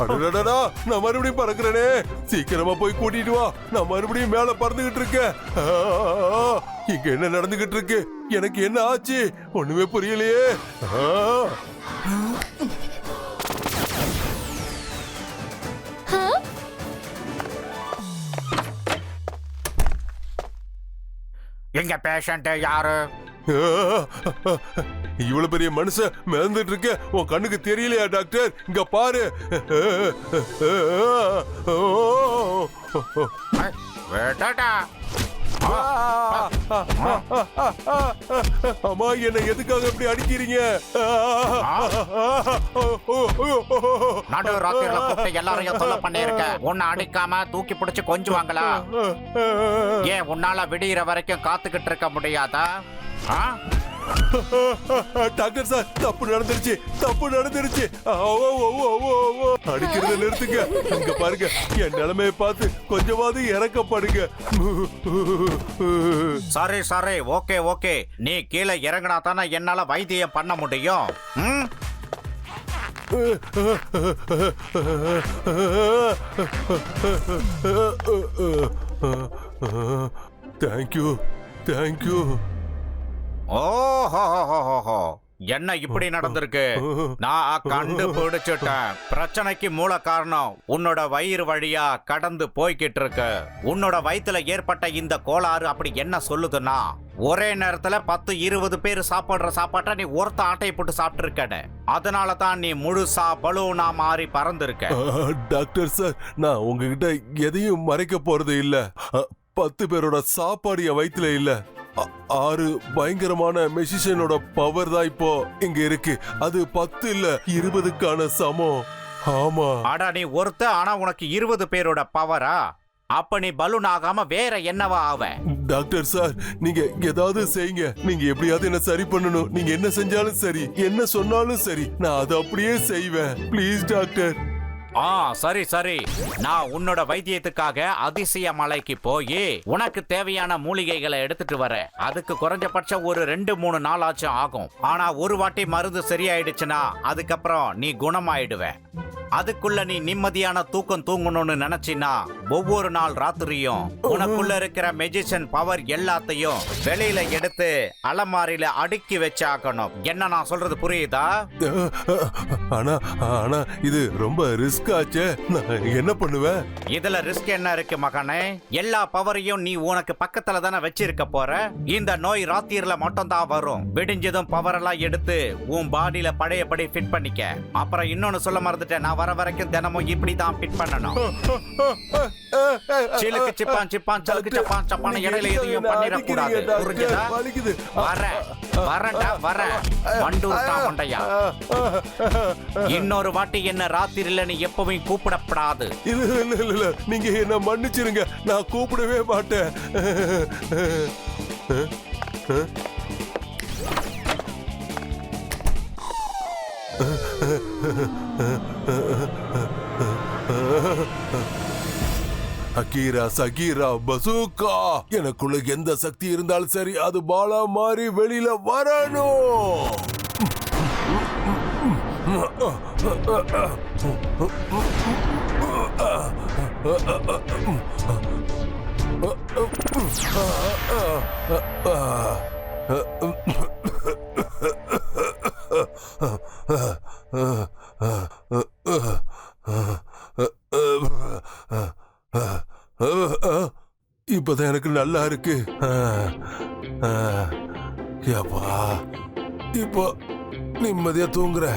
S13: அடடடா, நான் மறுபடியும் பறக்கிறேனே. சீக்கிரமா போய் கூட்டிட்டு வா. நான் மறுபடியும் மேல பறந்துகிட்டு இருக்கேன். இங்க என்ன நடந்துகிட்டு இருக்கு? எனக்கு என்ன ஆச்சு? ஒண்ணுமே புரியலையே.
S3: எங்க பேஷண்ட் யாரு?
S13: இவ்வளவு பெரிய மனுஷன் மிதந்துட்டு இருக்க உன் கண்ணுக்கு தெரியலையா டாக்டர்? இங்க பாரு. அம்மா, என்ன எதுக்காக இப்படி அடிக்கிறீங்க?
S3: நடு ராத்திரில கூப்பிட்டு எல்லாரையும் தொல்லை பண்ணிருக்க. உன்னை அடிக்காம தூக்கி பிடிச்சு கொஞ்சுவாங்களா? ஏன் உன்னால விடிகிற வரைக்கும் காத்துக்கிட்டு இருக்க முடியாதா?
S13: டாக்டர் சார் தப்பு நடந்துருச்சு அடிக்கிறத நிறுத்துங்க. அங்க பாருங்க என் நிலைமையை பார்த்து கொஞ்சமாவது இறக்கப்படுங்க.
S3: சரி ஓகே நீ கீழே இறங்கினா தானே என்னால வைத்தியம் பண்ண முடியும்.
S13: தேங்க்யூ.
S3: ஓஹோ என்ன இப்படி நடந்திருக்கு? நான் கண்டுபிடிச்சிட்டேன். பிரச்சனைக்கு மூல காரணம் உன்னோட வயிறு வழியா கடந்து போய்கிட்டு இருக்கு. உன்னோட வயித்துல ஏற்பட்ட இந்த கோளாறு அப்படி என்ன சொல்லுதுன்னா, ஒரே நேரத்துல 10-20 பேர் சாப்பிடுற சாப்பாட்டை நீ ஒருத்த ஆட்டையை போட்டு சாப்பிட்டு இருக்க. அதனால தான் நீ முழுசா பலூனா மாறி பறந்துருக்க.
S13: டாக்டர் சார், நான் உங்ககிட்ட எதையும் மறைக்க போறது இல்ல. 10 பேரோட சாப்பாடு என் வயித்துல இல்ல. 6 பயங்கரமான மெஜிஷியனோட பவர் தான் இப்போ இங்க இருக்கு. அது 10 இல்ல 20க்கான சமம். ஆமா.
S3: ஆடா நீ ஒருத்த, ஆனா உனக்கு 20 பேரோட பவரா? அப்ப நீ பலூன் ஆகாம வேற என்னவா ஆவ?
S13: டாக்டர் சார், நீங்க ஏதாவது செய்யுங்க. நீங்க எப்படியாவது என்ன சரி பண்ணணும். நீங்க என்ன செஞ்சாலும் சரி, என்ன சொன்னாலும் சரி, நான் அதை அப்படியே செய்வேன். Please doctor.
S3: சரி நான் உன்னோட வைத்தியத்துக்காக அதிசய மலைக்கு போய் உனக்கு தேவையான மூலிகைகளை எடுத்துட்டு வரேன். அதுக்கு குறைஞ்சபட்சம் ஒரு 2-3 நாள் ஆச்சும் ஆகும். ஆனா ஒரு வாட்டி மருந்து சரியாயிடுச்சுன்னா அதுக்கப்புறம் நீ குணமாயிடுவ. அதுக்குள்ள நீ நிம்மதியான தூக்கம் தூங்கணும்னு நினைச்சினா ஒவ்வொரு நாள் ராத்திரியும் உனக்குள்ள இருக்கிற மெஜிஷியன் பவர் எல்லாத்தையும் வெளியில எடுத்து அலமாரியில அடுக்கி வச்சாக்கணும். என்ன நான் சொல்றது புரியுதா?
S13: ஆனா இது ரொம்ப ரிஸ்க் ஆச்சே. நான் என்ன பண்ணுவேன்?
S3: இதுல ரிஸ்க் என்ன இருக்கு மகனே? எல்லா பவரையும் நீ உனக்கு பக்கத்துல தானே வச்சிருக்க போற. இந்த நோய் ராத்திரில மட்டும் தான் வரும். விடிஞ்சதும் பவர் எல்லாம் எடுத்து உன் பாடியில பழையபடி ஃபிட் பண்ணிக்க. அப்புறம் இன்னொன்னு சொல்ல மறந்துட்டேன், நான் வர வரைக்கும் தினமும் இப்படி தான் ஃபிட் பண்ணணும். சிலுக்கு சிப்பான் சலுக்கு சப்பான் சப்பான இடையில எதையும் பண்ணிடக்கூடாது. புரிஞ்சுதா? வரேன் வண்டூர்டா மண்டையா. இன்னொரு வாட்டி என்ன ராத்திரில நீ எப்பவும் கூப்பிடப்படாது.
S13: இல்ல நீங்க என்ன மன்னிச்சிருங்க, நான் கூப்பிடவே மாட்டேன். Akira Shakira bazooka. எனக்குள்ள எந்த சக்தி இருந்தாலும் சரி, அது பாலா மாறி வெளியில வரணும். இப்பதான் எனக்கு நல்லா இருக்கு. இப்போ நிம்மதியா தூங்குற.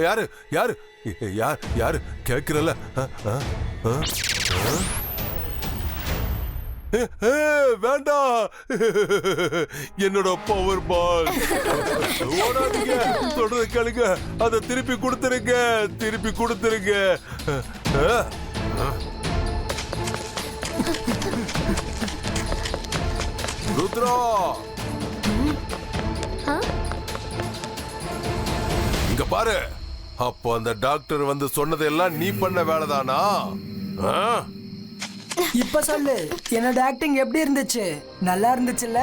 S13: யாரு யாரு யாரு கேக்குறல? வேண்டாம், என்னோட பவர் பால். ஓடாதீங்க, தொடர்ந்து கேளுங்க. அதை திருப்பி கொடுத்துருங்க. ருத்ரா, இங்க பாரு. அப்போ அந்த டாக்டர் வந்து சொன்னதெல்லாம் நீ பண்ண வேலைதானா?
S7: இப்ப சொல்லு, என்னோட ஆக்டிங் எப்படி இருந்துச்சு? நல்லா இருந்துச்சுல்ல?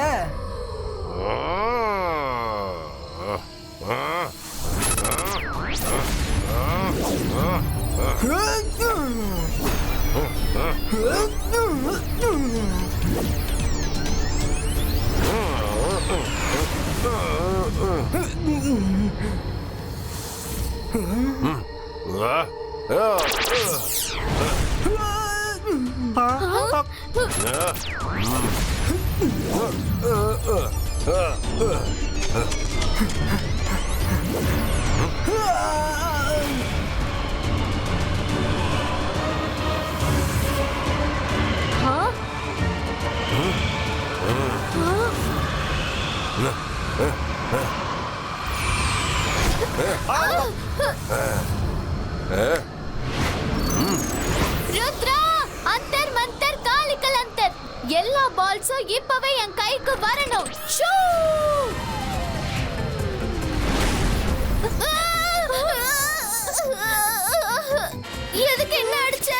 S8: ருத்ரா, அந்தர் மந்தர் காலிக்கல் அந்தர், எல்லா பால்ஸும் இப்பவே என் கைக்கு வரணும். ஷூ! எதுக்கு என்ன அடிச்ச?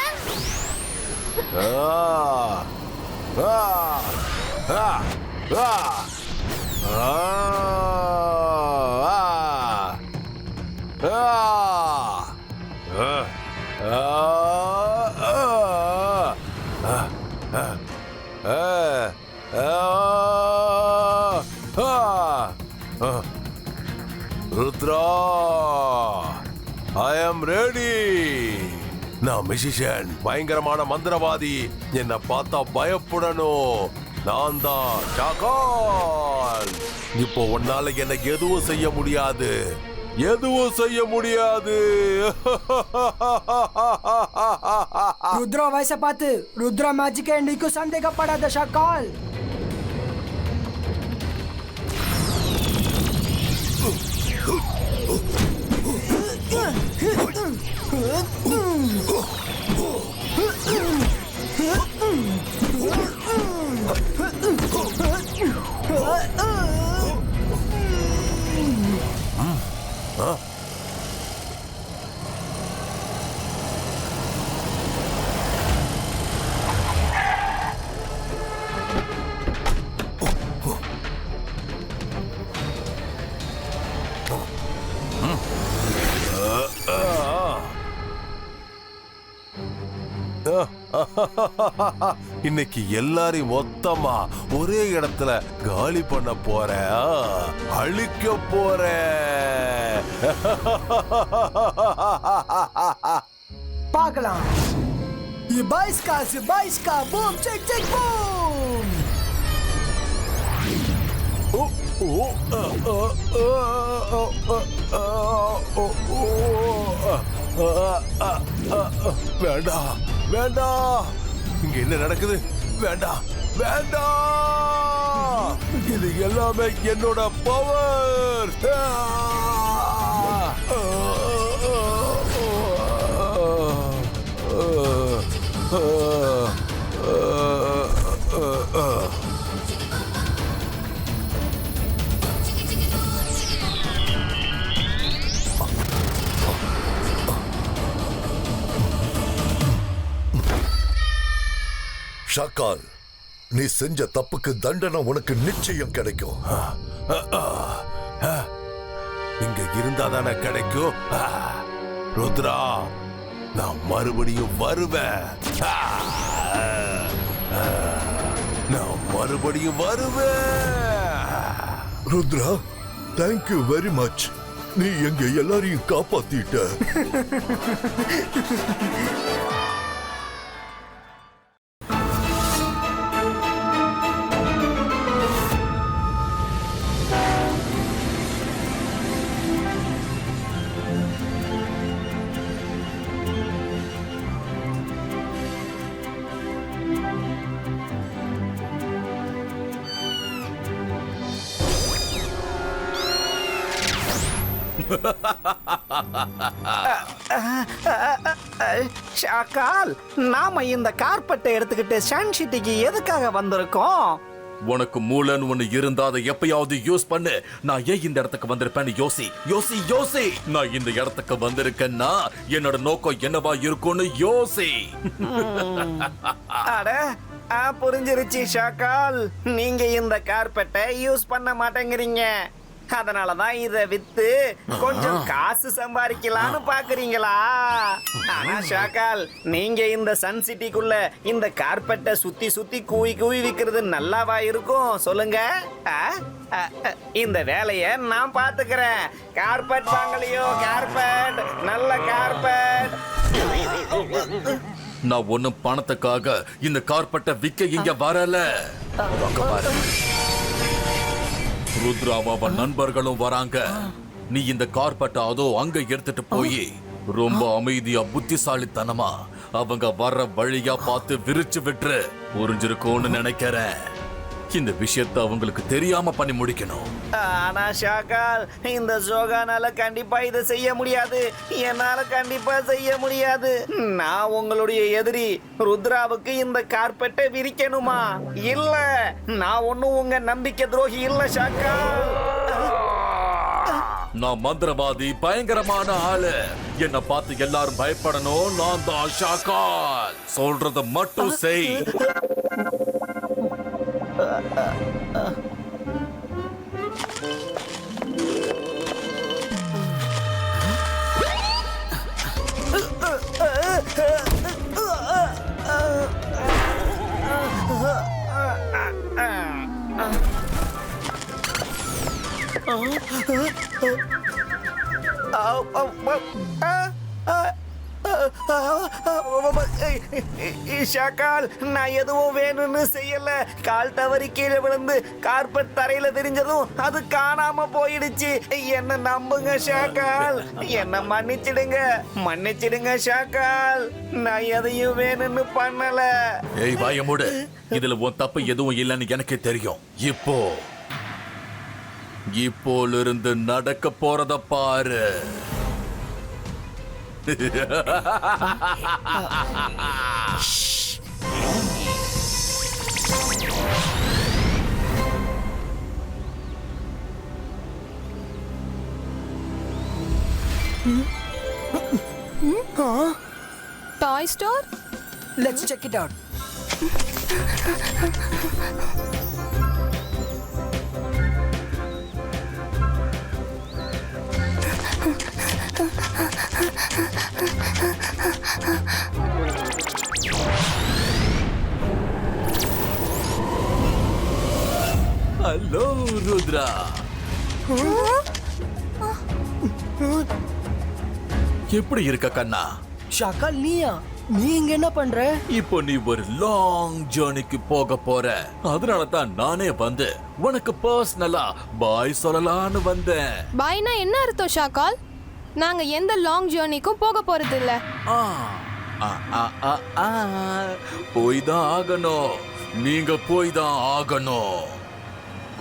S13: ருத்ரா, ஐ ஆம் ரெடி. நான் மிஷிஷன், பயங்கரமான மந்திரவாதி. என்னை பார்த்தா பயப்படணும். நான் தான் ஷாக்கால். இப்போ உன்னால என்ன எதுவும் செய்ய முடியாது, எதுவும் செய்ய முடியாது.
S7: ருத்ரா வயசை பார்த்து ருத்ரா மேஜிக்கே இன்னைக்கும் சந்தேகப்படாத ஷாக்கால்.
S13: இன்னைக்கு எல்லாரையும் மொத்தமா ஒரே இடத்துல காலி பண்ண போறேன், அழிக்க போறேன்.
S7: பார்க்கலாம். பாய்ஸ்கா பூம் செக் செக் பூம்.
S13: வேண்டாம் வேண்டாம், இங்க என்ன நடக்குது? வேண்டாம் வேண்டாம், இது எல்லாமே என்னோட பவர்.
S2: ஷாக்கால், நீ செஞ்ச தப்புக்கு தண்டனை உனக்கு நிச்சயம் கிடைக்கும்.
S13: இங்க இருந்தாதானே கிடைக்கும். ருத்ரா, நான் மறுபடியும் வருவேன். நான் மறுபடியும் வருவேன்.
S2: Rudra, thank you very much. நீ எங்க எல்லாரையும் காப்பாத்திட்ட.
S6: ஷாக்கால், நாம இந்த கார்பெட்டை எடுத்துக்கிட்டு சன் சிட்டிக்கு எதுக்காக வந்திருக்கோம்?
S5: உனக்கு மூளைன்னு ஒண்ணு இருந்தா அதை எப்பயாவது யூஸ் பண்ணு. நான் ஏன் இந்த இடத்துக்கு வந்திருப்பேன்னு யோசி யோசி யோசி. நான் இந்த இடத்துக்கு வந்திருக்கேன்னா என்னோட நோக்கம் என்னவா இருக்கும்னு யோசி.
S6: அட, புரிஞ்சிருச்சு ஷாக்கால். நீங்க இந்த கார்பெட்டை யூஸ் பண்ண மாட்டேங்கிறீங்க. அதனாலதான் இத வித்து கொஞ்சம் காசு சம்பாதிக்கலாம்னு பாக்குறீங்களா? ஆனா ஷாக்கால், நீங்க இந்த சன் சிட்டிக்குள்ள இந்த கார்பெட்டை சுத்தி சுத்தி கூவி கூவி விக்கிறது நல்லாவா இருக்கும் சொல்லுங்க? இந்த வேலைய நான் பாத்துக்கிறேன். கார்பெட் வாங்கலையோ? கார்பெட், நல்ல கார்பெட்.
S5: நான் ஒண்ணும் பணத்துக்காக இந்த கார்பெட்டை விக்க இங்க வரல. ருத்ராவும் அவன் நண்பர்களும் வராங்க. நீ இந்த கார்பெட்டை அதோ அங்க எடுத்துட்டு போய் ரொம்ப அமைதியா புத்திசாலித்தனமா அவங்க வர்ற வழியா பார்த்து விரிச்சு விட்டுரு. புரிஞ்சிருக்கும்னு நினைக்கிறேன். இந்த விஷயத்தை அவங்களுக்கு தெரியாம பண்ணி முடிக்கணும்.
S6: ஆனா ஷாக்கால், இந்த ஜோகானால கண்டிப்பா இதை செய்ய முடியாது. என்னால கண்டிப்பா செய்ய முடியாது. நான் உங்களுடைய எதிரி. ருத்ராவுக்கு இந்த கார்பெட்டை விரிக்கணுமா? இல்ல, நான் ஒன்னும் உங்க நம்பிக்கை துரோகி இல்ல ஷாக்கால்.
S5: நான் மந்திரவாதி, பயங்கரமான ஆளு. என்ன பார்த்து எல்லாரும் பயப்படணும். நான் தான் ஷாக்கால். சொல்றத மட்டும் செய்.
S6: ஷாக்கால், நான் எதுவும் வேணும்னு செய்யல. கால் தவறி கீழே விழுந்து கார்பெட் தரையில தெரிஞ்சதும் அது காணாம போயிடுச்சு. என்ன நம்புங்க ஷாக்கால். என்ன மன்னிச்சிடுங்க ஷாக்கால். நான் எதையும் வேணும்னு பண்ணல.
S5: ஏய் வாய மூடு. இதுல உன் தப்பு எதுவும் இல்லைன்னு எனக்கு தெரியும். இப்போலிருந்து நடக்க போறத பாரு.
S11: Toy store?
S7: Let's check it out.
S5: Hello Rudra. எப்படி இருக்க கண்ணா?
S7: ஷாக்கால், நீயா? நீ இங்க என்ன பண்ற?
S5: இப்போ நீ ஒரு லாங் ஜர்னிக்கு போக போற. அதனால தான் நானே வந்து உனக்கு பர்சனலா பாய் சொல்லலாம்னு வந்தேன்.
S11: பாய்னா என்ன அர்த்தம் ஷாக்கால்? நாங்க எந்த லாங் ஜர்னிக்கும் போக போறது இல்ல.
S5: போய் தான் ஆகணும். நீங்க போய் தான் ஆகணும்.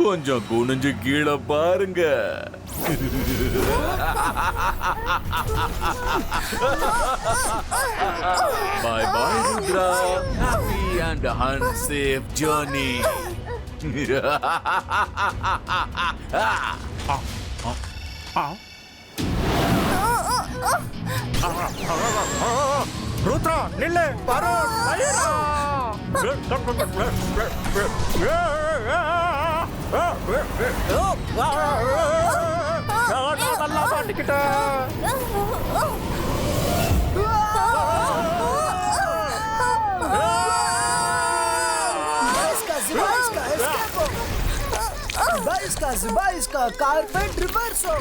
S5: கொஞ்சம் குனிஞ்சு கீழே பாருங்க. Bye bye Rudra. Happy and unsafe journey.
S3: Rudra நில்லு. வருண், நல்லா மாட்டிக்கிட்டேன்.
S7: Zibaiska, carpet reverso.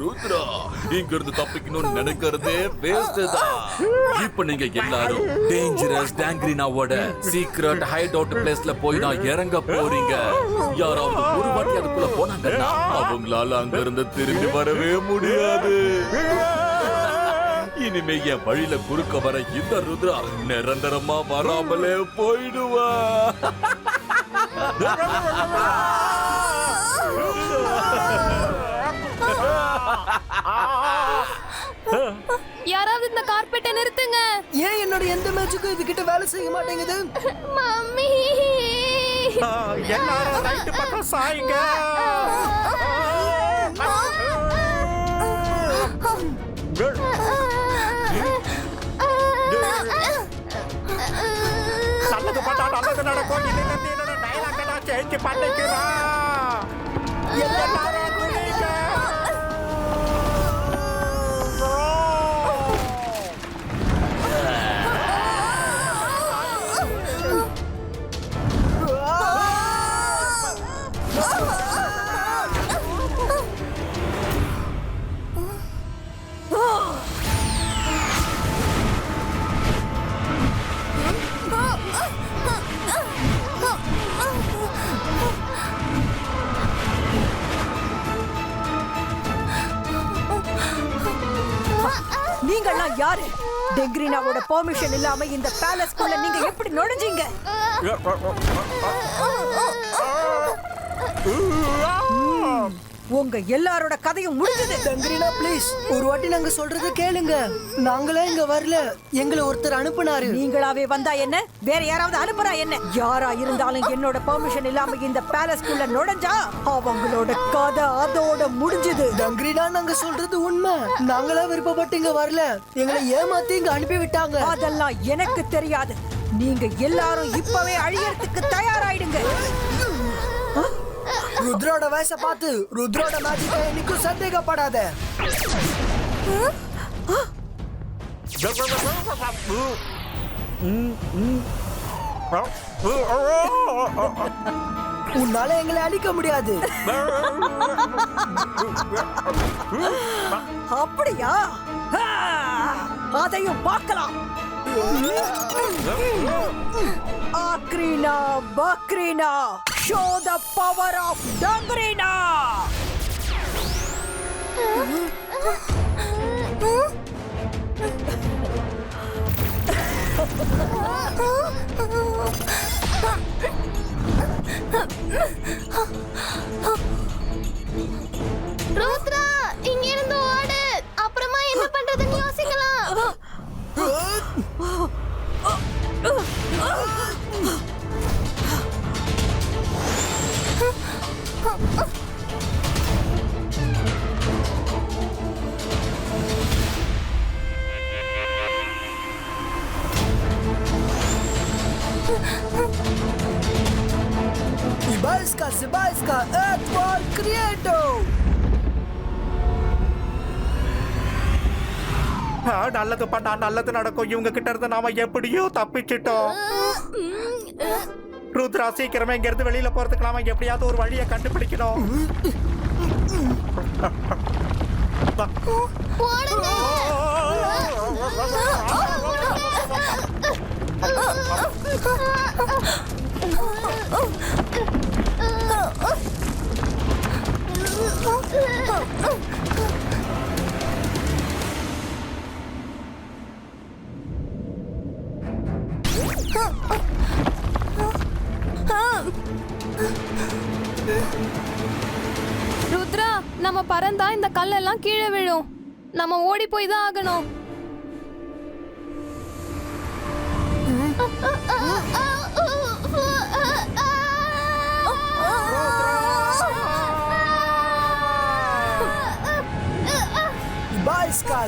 S5: ருத்ரா, இங்க இருந்து தப்பிக்கணும்னு நினைக்கிறதே வேஸ்ட் தான். இப்ப நீங்க எல்லாரும் டேஞ்சரஸ் டேங்கிரினாவோட சீக்ரெட் ஹைட் அவுட் பிளேஸ்ல போய் தான் இறங்க போறீங்க. யாராவது ஒரு வாட்டி அதுக்குள்ள போனாங்கன்னா அவங்களால அங்க இருந்து திரும்பி வரவே முடியாது. இனிமே என் வழியில குறுக்க வர இந்த ருத்ரா நிரந்தரமா வராமலே போயிடுவா.
S11: யாராவது இந்த கார்பெட்டை நிறுத்துங்க.
S7: ஏன் என்னோட எந்த மேட்சுக்கும் இதுகிட்ட வேலை செய்ய மாட்டேங்குது?
S11: மம்மி,
S3: எல்லாரும் ரைட் பக்கம் சாயுங்க. நல்லது பண்ணா நல்லது நடக்கும். இது டைலாக் எல்லாம் சேஞ்ச் பண்ணிக்கிறோம். எல்லாரும் குளிங்க.
S14: டெக்ரினாவோட பெர்மிஷன் இல்லாம இந்த பேலஸ்க்குள்ள நீங்க எப்படி நுழைஞ்சீங்க? உங்க எல்லாரோட கதையும் முடிஞ்சது.
S7: டங்கிரினா ப்ளீஸ் ஒரு வாட்டி நாங்க சொல்றது கேளுங்க. நாங்களே இங்க வரல, எங்களை ஒருத்தர் அனுப்புனாரு.
S14: நீங்களாவே வந்தா என்ன, வேற யாராவது அனுப்புறா என்ன? யாரா இருந்தாலும் என்னோட பெர்மிஷன் இல்லாம இந்த பேலஸ்க்குள்ள நுழைஞ்சா அவங்களோட கதை அதோட முடிஞ்சது.
S7: டங்கிரினா நாங்க சொல்றது உண்மை. நாங்களா விருப்பப்பட்டு இங்க வரல, எங்களை ஏமாத்தி இங்க அனுப்பி விட்டாங்க.
S14: அதெல்லாம் எனக்கு தெரியாது. நீங்க எல்லாரும் இப்பவே அழியறதுக்கு தயாராயிடுங்க.
S7: ருத்ரோட வயசை பார்த்து ருத்ரோட மேஜிக்கை என்னைக்கும் சந்தேகப்படாத. உன்னால எங்களை அழிக்க முடியாது.
S14: அப்படியா? அதையும் பார்க்கலாம். Akrina, Bakrina, show the power of Dangrina!
S8: Rudra, இங்க இருந்து ஓடு. அப்புறமா என்ன பண்றதுன்னு யோசிக்கலாம்.
S7: Sibaiska, Earthworld Creator!
S3: நல்லது பண்ணா நல்லது நடக்கும். இவங்க கிட்ட இருந்து நாம எப்படியோ தப்பிச்சிட்டோம். ருத்ரா, சீக்கிரமே இங்க இருந்து வெளியில போறதுக்கு நாம எப்படியாவது ஒரு வழியை கண்டுபிடிக்கணும்.
S11: ருத்ரா, நம்ம பறந்தா இந்த கல்லெல்லாம் கீழே விழும். நம்ம ஓடி போய் தான் ஆகணும்.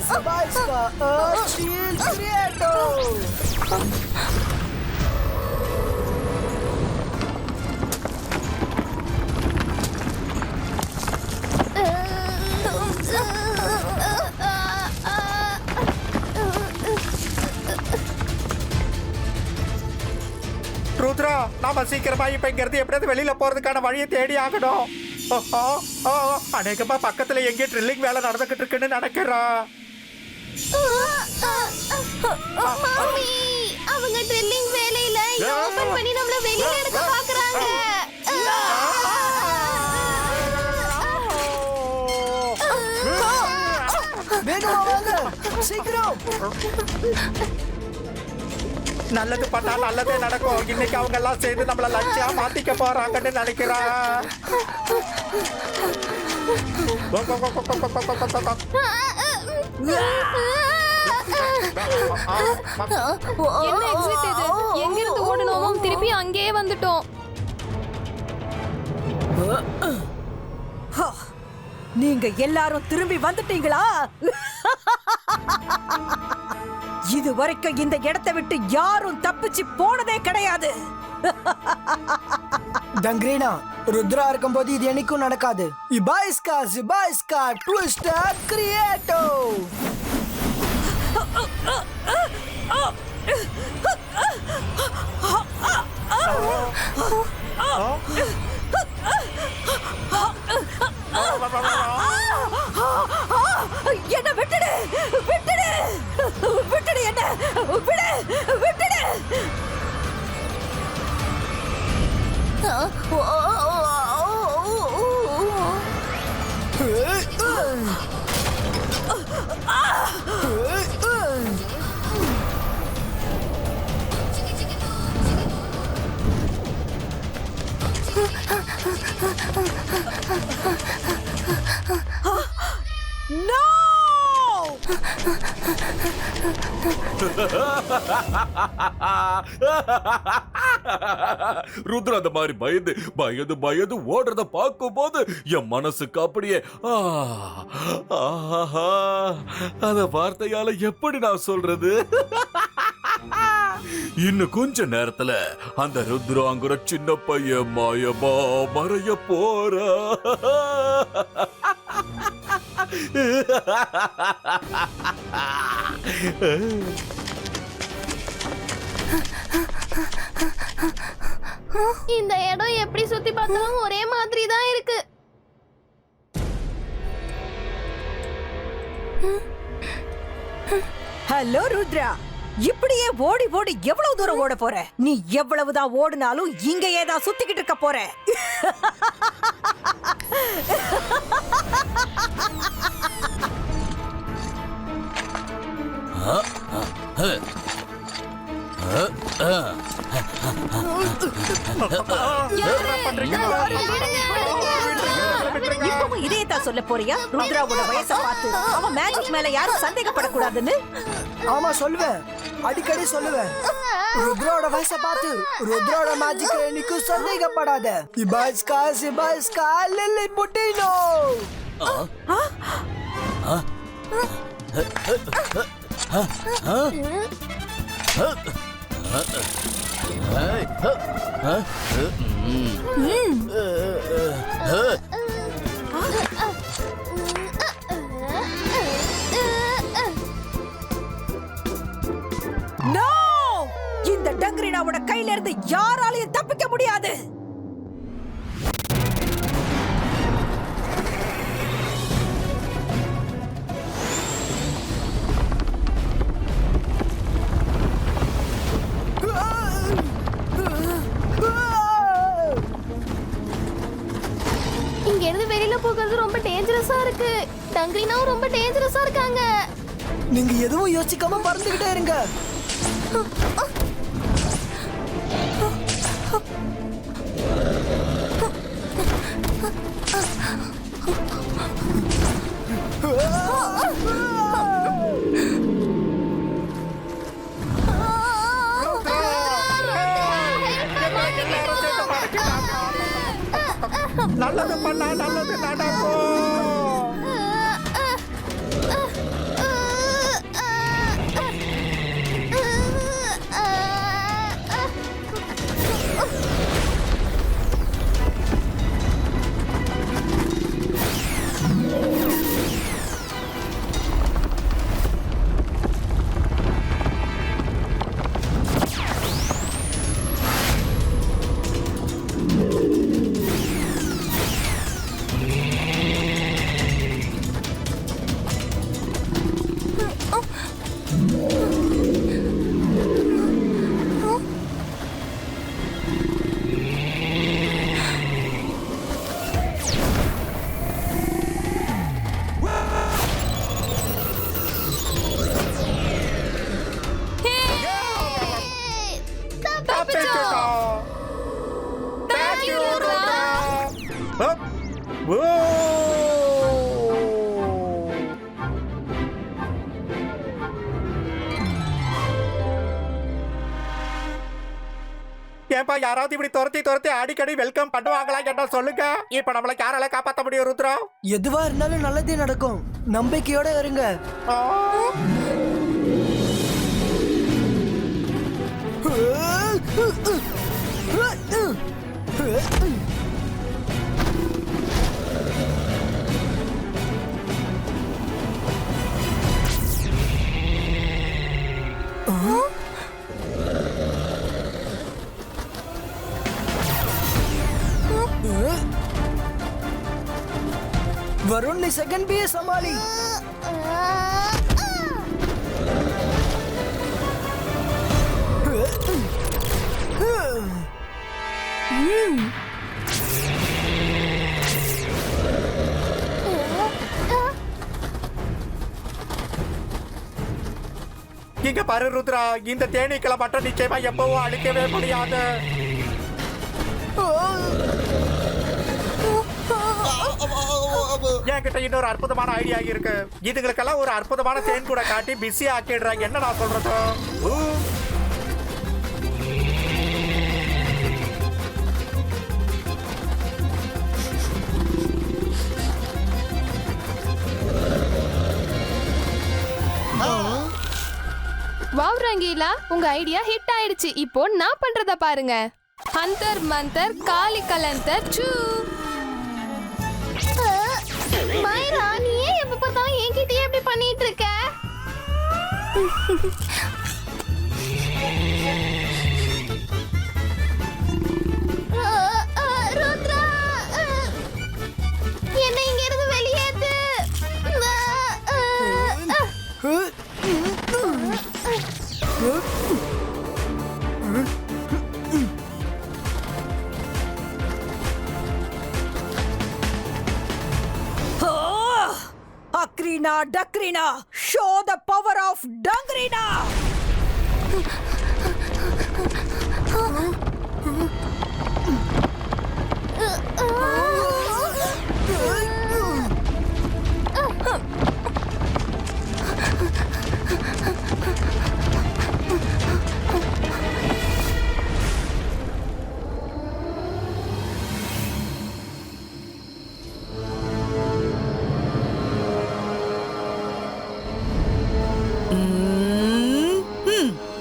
S7: Sibaiska, Earth Shield Creator!
S3: Rudra, நாம சீக்கிரமா இப்ப இங்க இருந்து எப்படியாவது வெளியில போறதுக்கான வழியை தேடி ஆகணும். அநேகமா பக்கத்துல எங்கே ட்ரில்லிங் வேலை நடந்துகிட்டு இருக்குன்னு நினைக்கிறேன்.
S8: அவங்க ட்ரில்லிங் வேலையில ஓபன் பண்ணி நம்மள வெளியில எடுக்க பாக்குறாங்க.
S7: வேகமா வாங்க, சீக்கிரம்.
S3: நல்லது பண்ணா நல்லதே நடக்கும். இன்னைக்கு அவங்க எல்லாம் சேர்ந்து நம்மள லட்சியா மாத்திக்க போறாங்கன்னு நினைக்கிறேன்.
S11: என்ன எக்ஸிட் இது? எங்க இருந்து ஓடணுமோ திருப்பி அங்கேயே வந்துட்டோம்.
S14: நீங்க எல்லாரும் திரும்பி வந்துட்டீங்களா? இது வரைக்கும் இந்த இடத்தை விட்டு யாரும் தப்பிச்சு போனதே கிடையாது.
S7: டங்கிரினா, ருத்ரா இருக்கும்போது இது என்னைக்கும் நடக்காது. Sibaiska, Twister Creator!
S14: என்ன விட்டுடு, விட்டுடு, விட்டுடு, என்ன விடு, விட்டுடு.
S5: ருத்ரா அந்த மாதிரி பயந்து பயந்து பயந்து ஓடுறத பார்க்கும் போது என் மனசுக்கு அப்படியே அத வார்த்தையால எப்படி நான் சொல்றது? இன்னும் கொஞ்ச நேரத்துல அந்த ருத்ராங்குற சின்ன பையன் மாயமா மறைய போறா.
S8: இந்த இடம் எப்படி சுத்தி பார்த்தாலும் ஒரே மாதிரி தான் இருக்கு.
S14: ஹலோ ருத்ரா, இப்படியே ஓடி ஓடி எவ்வளவு தூரம் ஓட போற? நீ எவ்வளவுதான் ஓடினாலும் இங்கேயே தான் சுத்திக்கிட்டு இருக்க போற. இப்பவும் இதையத்தான் சொல்ல போறியா? ருத்ராவோட வயசை பார்த்து அவன் மேஜிக் மேல யாரும் சந்தேகப்படக்கூடாதுன்னு.
S7: ஆமா சொல்லுவேன், அடிக்கடி சொல்லுவேன். ருத்ரோட வயசை பார்த்து ருத்ரோட மேஜிக் என்னைக்கும் சந்தேகப்படாத. சிபாஸ்கா லில்லி புட்டினோ.
S14: நோ! இந்த டங்கிரினாவோட கையில இருந்து யாராலையும் தப்பிக்க முடியாது.
S8: இங்க இருந்து வெளியில போகிறது ரொம்ப டேஞ்சரஸா இருக்கு. டங்கிரினாவும் ரொம்ப டேஞ்சரஸா இருக்காங்க.
S7: நீங்க எதுவும் யோசிக்காம பறந்துகிட்டே இருங்க.
S3: நல்லது பண்ணா நல்லது நடக்கும். ஏன்பா யாராவது இப்படி துரத்தி அடிக்கடி வெல்கம் பண்ணுவாங்களா என்ன சொல்லுங்க. இப்ப நம்மள யாரால காப்பாத்த முடியும் ருத்ரா?
S7: எதுவா இருந்தாலும் நல்லதே நடக்கும், நம்பிக்கையோட இருங்க. वरुण ने सेकंड भी संभाली.
S3: இங்க பாரு ருத்ரா, இந்த தேனீக்களை மட்டும் நிச்சயமா எப்பவும் அழிக்கவே முடியாது. என்கிட்ட இன்னொரு அற்புதமான ஐடியா இருக்கு. இதுங்களுக்கெல்லாம் ஒரு அற்புதமான தேன் கூட காட்டி பிஸி ஆக்கிடுறேன். என்ன நான் சொல்றது?
S11: வாவ் ரங்கீலா, உங்க ஐடியா ஹிட் ஆயிடுச்சு. இப்போ நான் பண்றத பாருங்க. அந்தர் மந்தர் காலி கலந்தர் சூ.
S8: மைரா, நீ ஏன் எப்ப பார்த்தாலும் என்கிட்டயே இப்படி பண்ணிட்டு இருக்க? ருத்ரா, என்ன இங்க இருந்து வெளியேத்து.
S14: Akrina, Dakrina, show the power of Dangrina!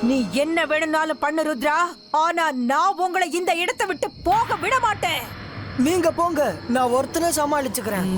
S14: நீ என்ன வேணும்னாலும் பண்ணு ருத்ரா, ஆனா நான் உங்களை இந்த இடத்தை விட்டு போக விட மாட்டேன்.
S7: நீங்க போங்க, நான் ஒருத்தனை சமாளிச்சுக்கிறேன்.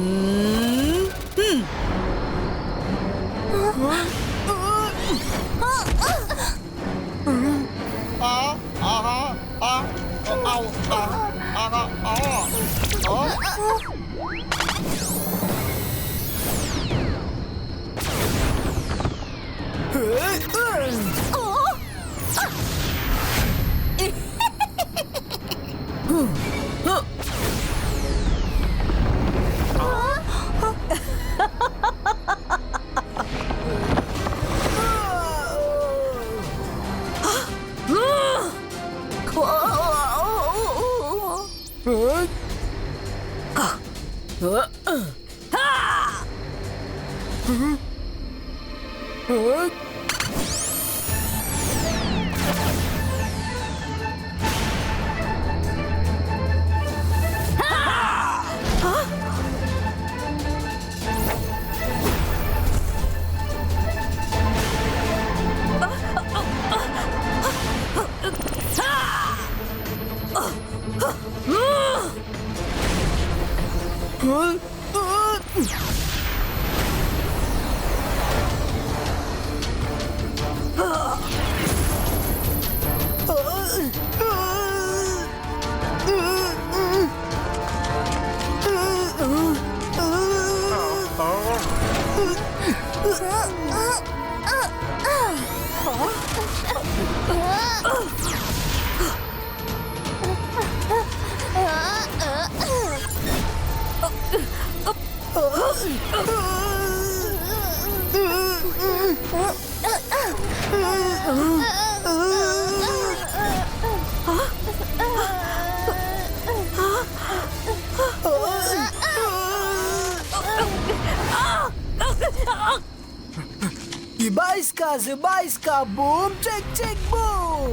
S7: Zubaiska, boom, check, check, boom.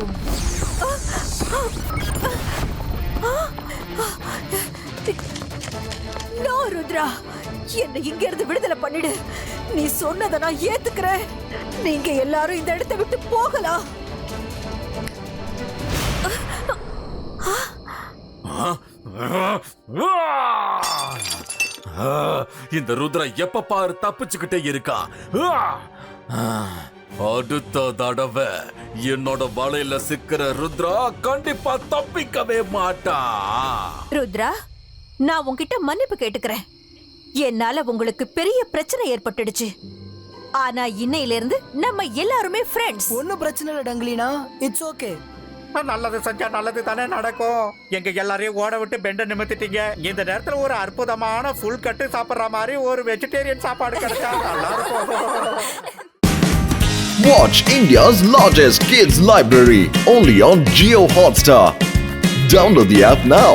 S14: No, Rudra, என்னை இங்க இருந்து விடுதலை பண்ணிடு. நீ சொன்னதை நான் ஏத்துக்கிறேன். நீங்க எல்லாரும் இந்த இடத்தை விட்டு போகலாம்.
S5: இந்த ருத்ரா எப்ப பாரு தப்பிச்சுக்கிட்டே இருக்கா. அடுத்த தடவை என்னோட வலையில சிக்கிற ருத்ரா கண்டிப்பா தப்பிக்கவே மாட்டா.
S14: ருத்ரா, நான் உன்கிட்ட மன்னிப்பு கேட்டுக்கிறேன். என்னால உங்களுக்கு பெரிய பிரச்சனை ஏற்பட்டுடுச்சு. ஆனா இன்னையில இருந்து நம்ம எல்லாருமே ஃப்ரெண்ட்ஸ்.
S7: ஒன்னும் பிரச்சனை இல்ல டங்லினா, இட்ஸ் ஓகே.
S3: நல்லது செஞ்சா நல்லது தானே நடக்கும். எங்க எல்லாரையும் ஓட விட்டு பெண்ட நிமித்திட்டீங்க. இந்த நேரத்துல ஒரு அற்புதமான ஃபுல் கட்டு சாப்பிடுற மாதிரி ஒரு வெஜிடேரியன் சாப்பாடு கிடைச்சா நல்லா இருக்கும்.
S1: Watch India's largest kids library only on Jio Hotstar. Download the app now.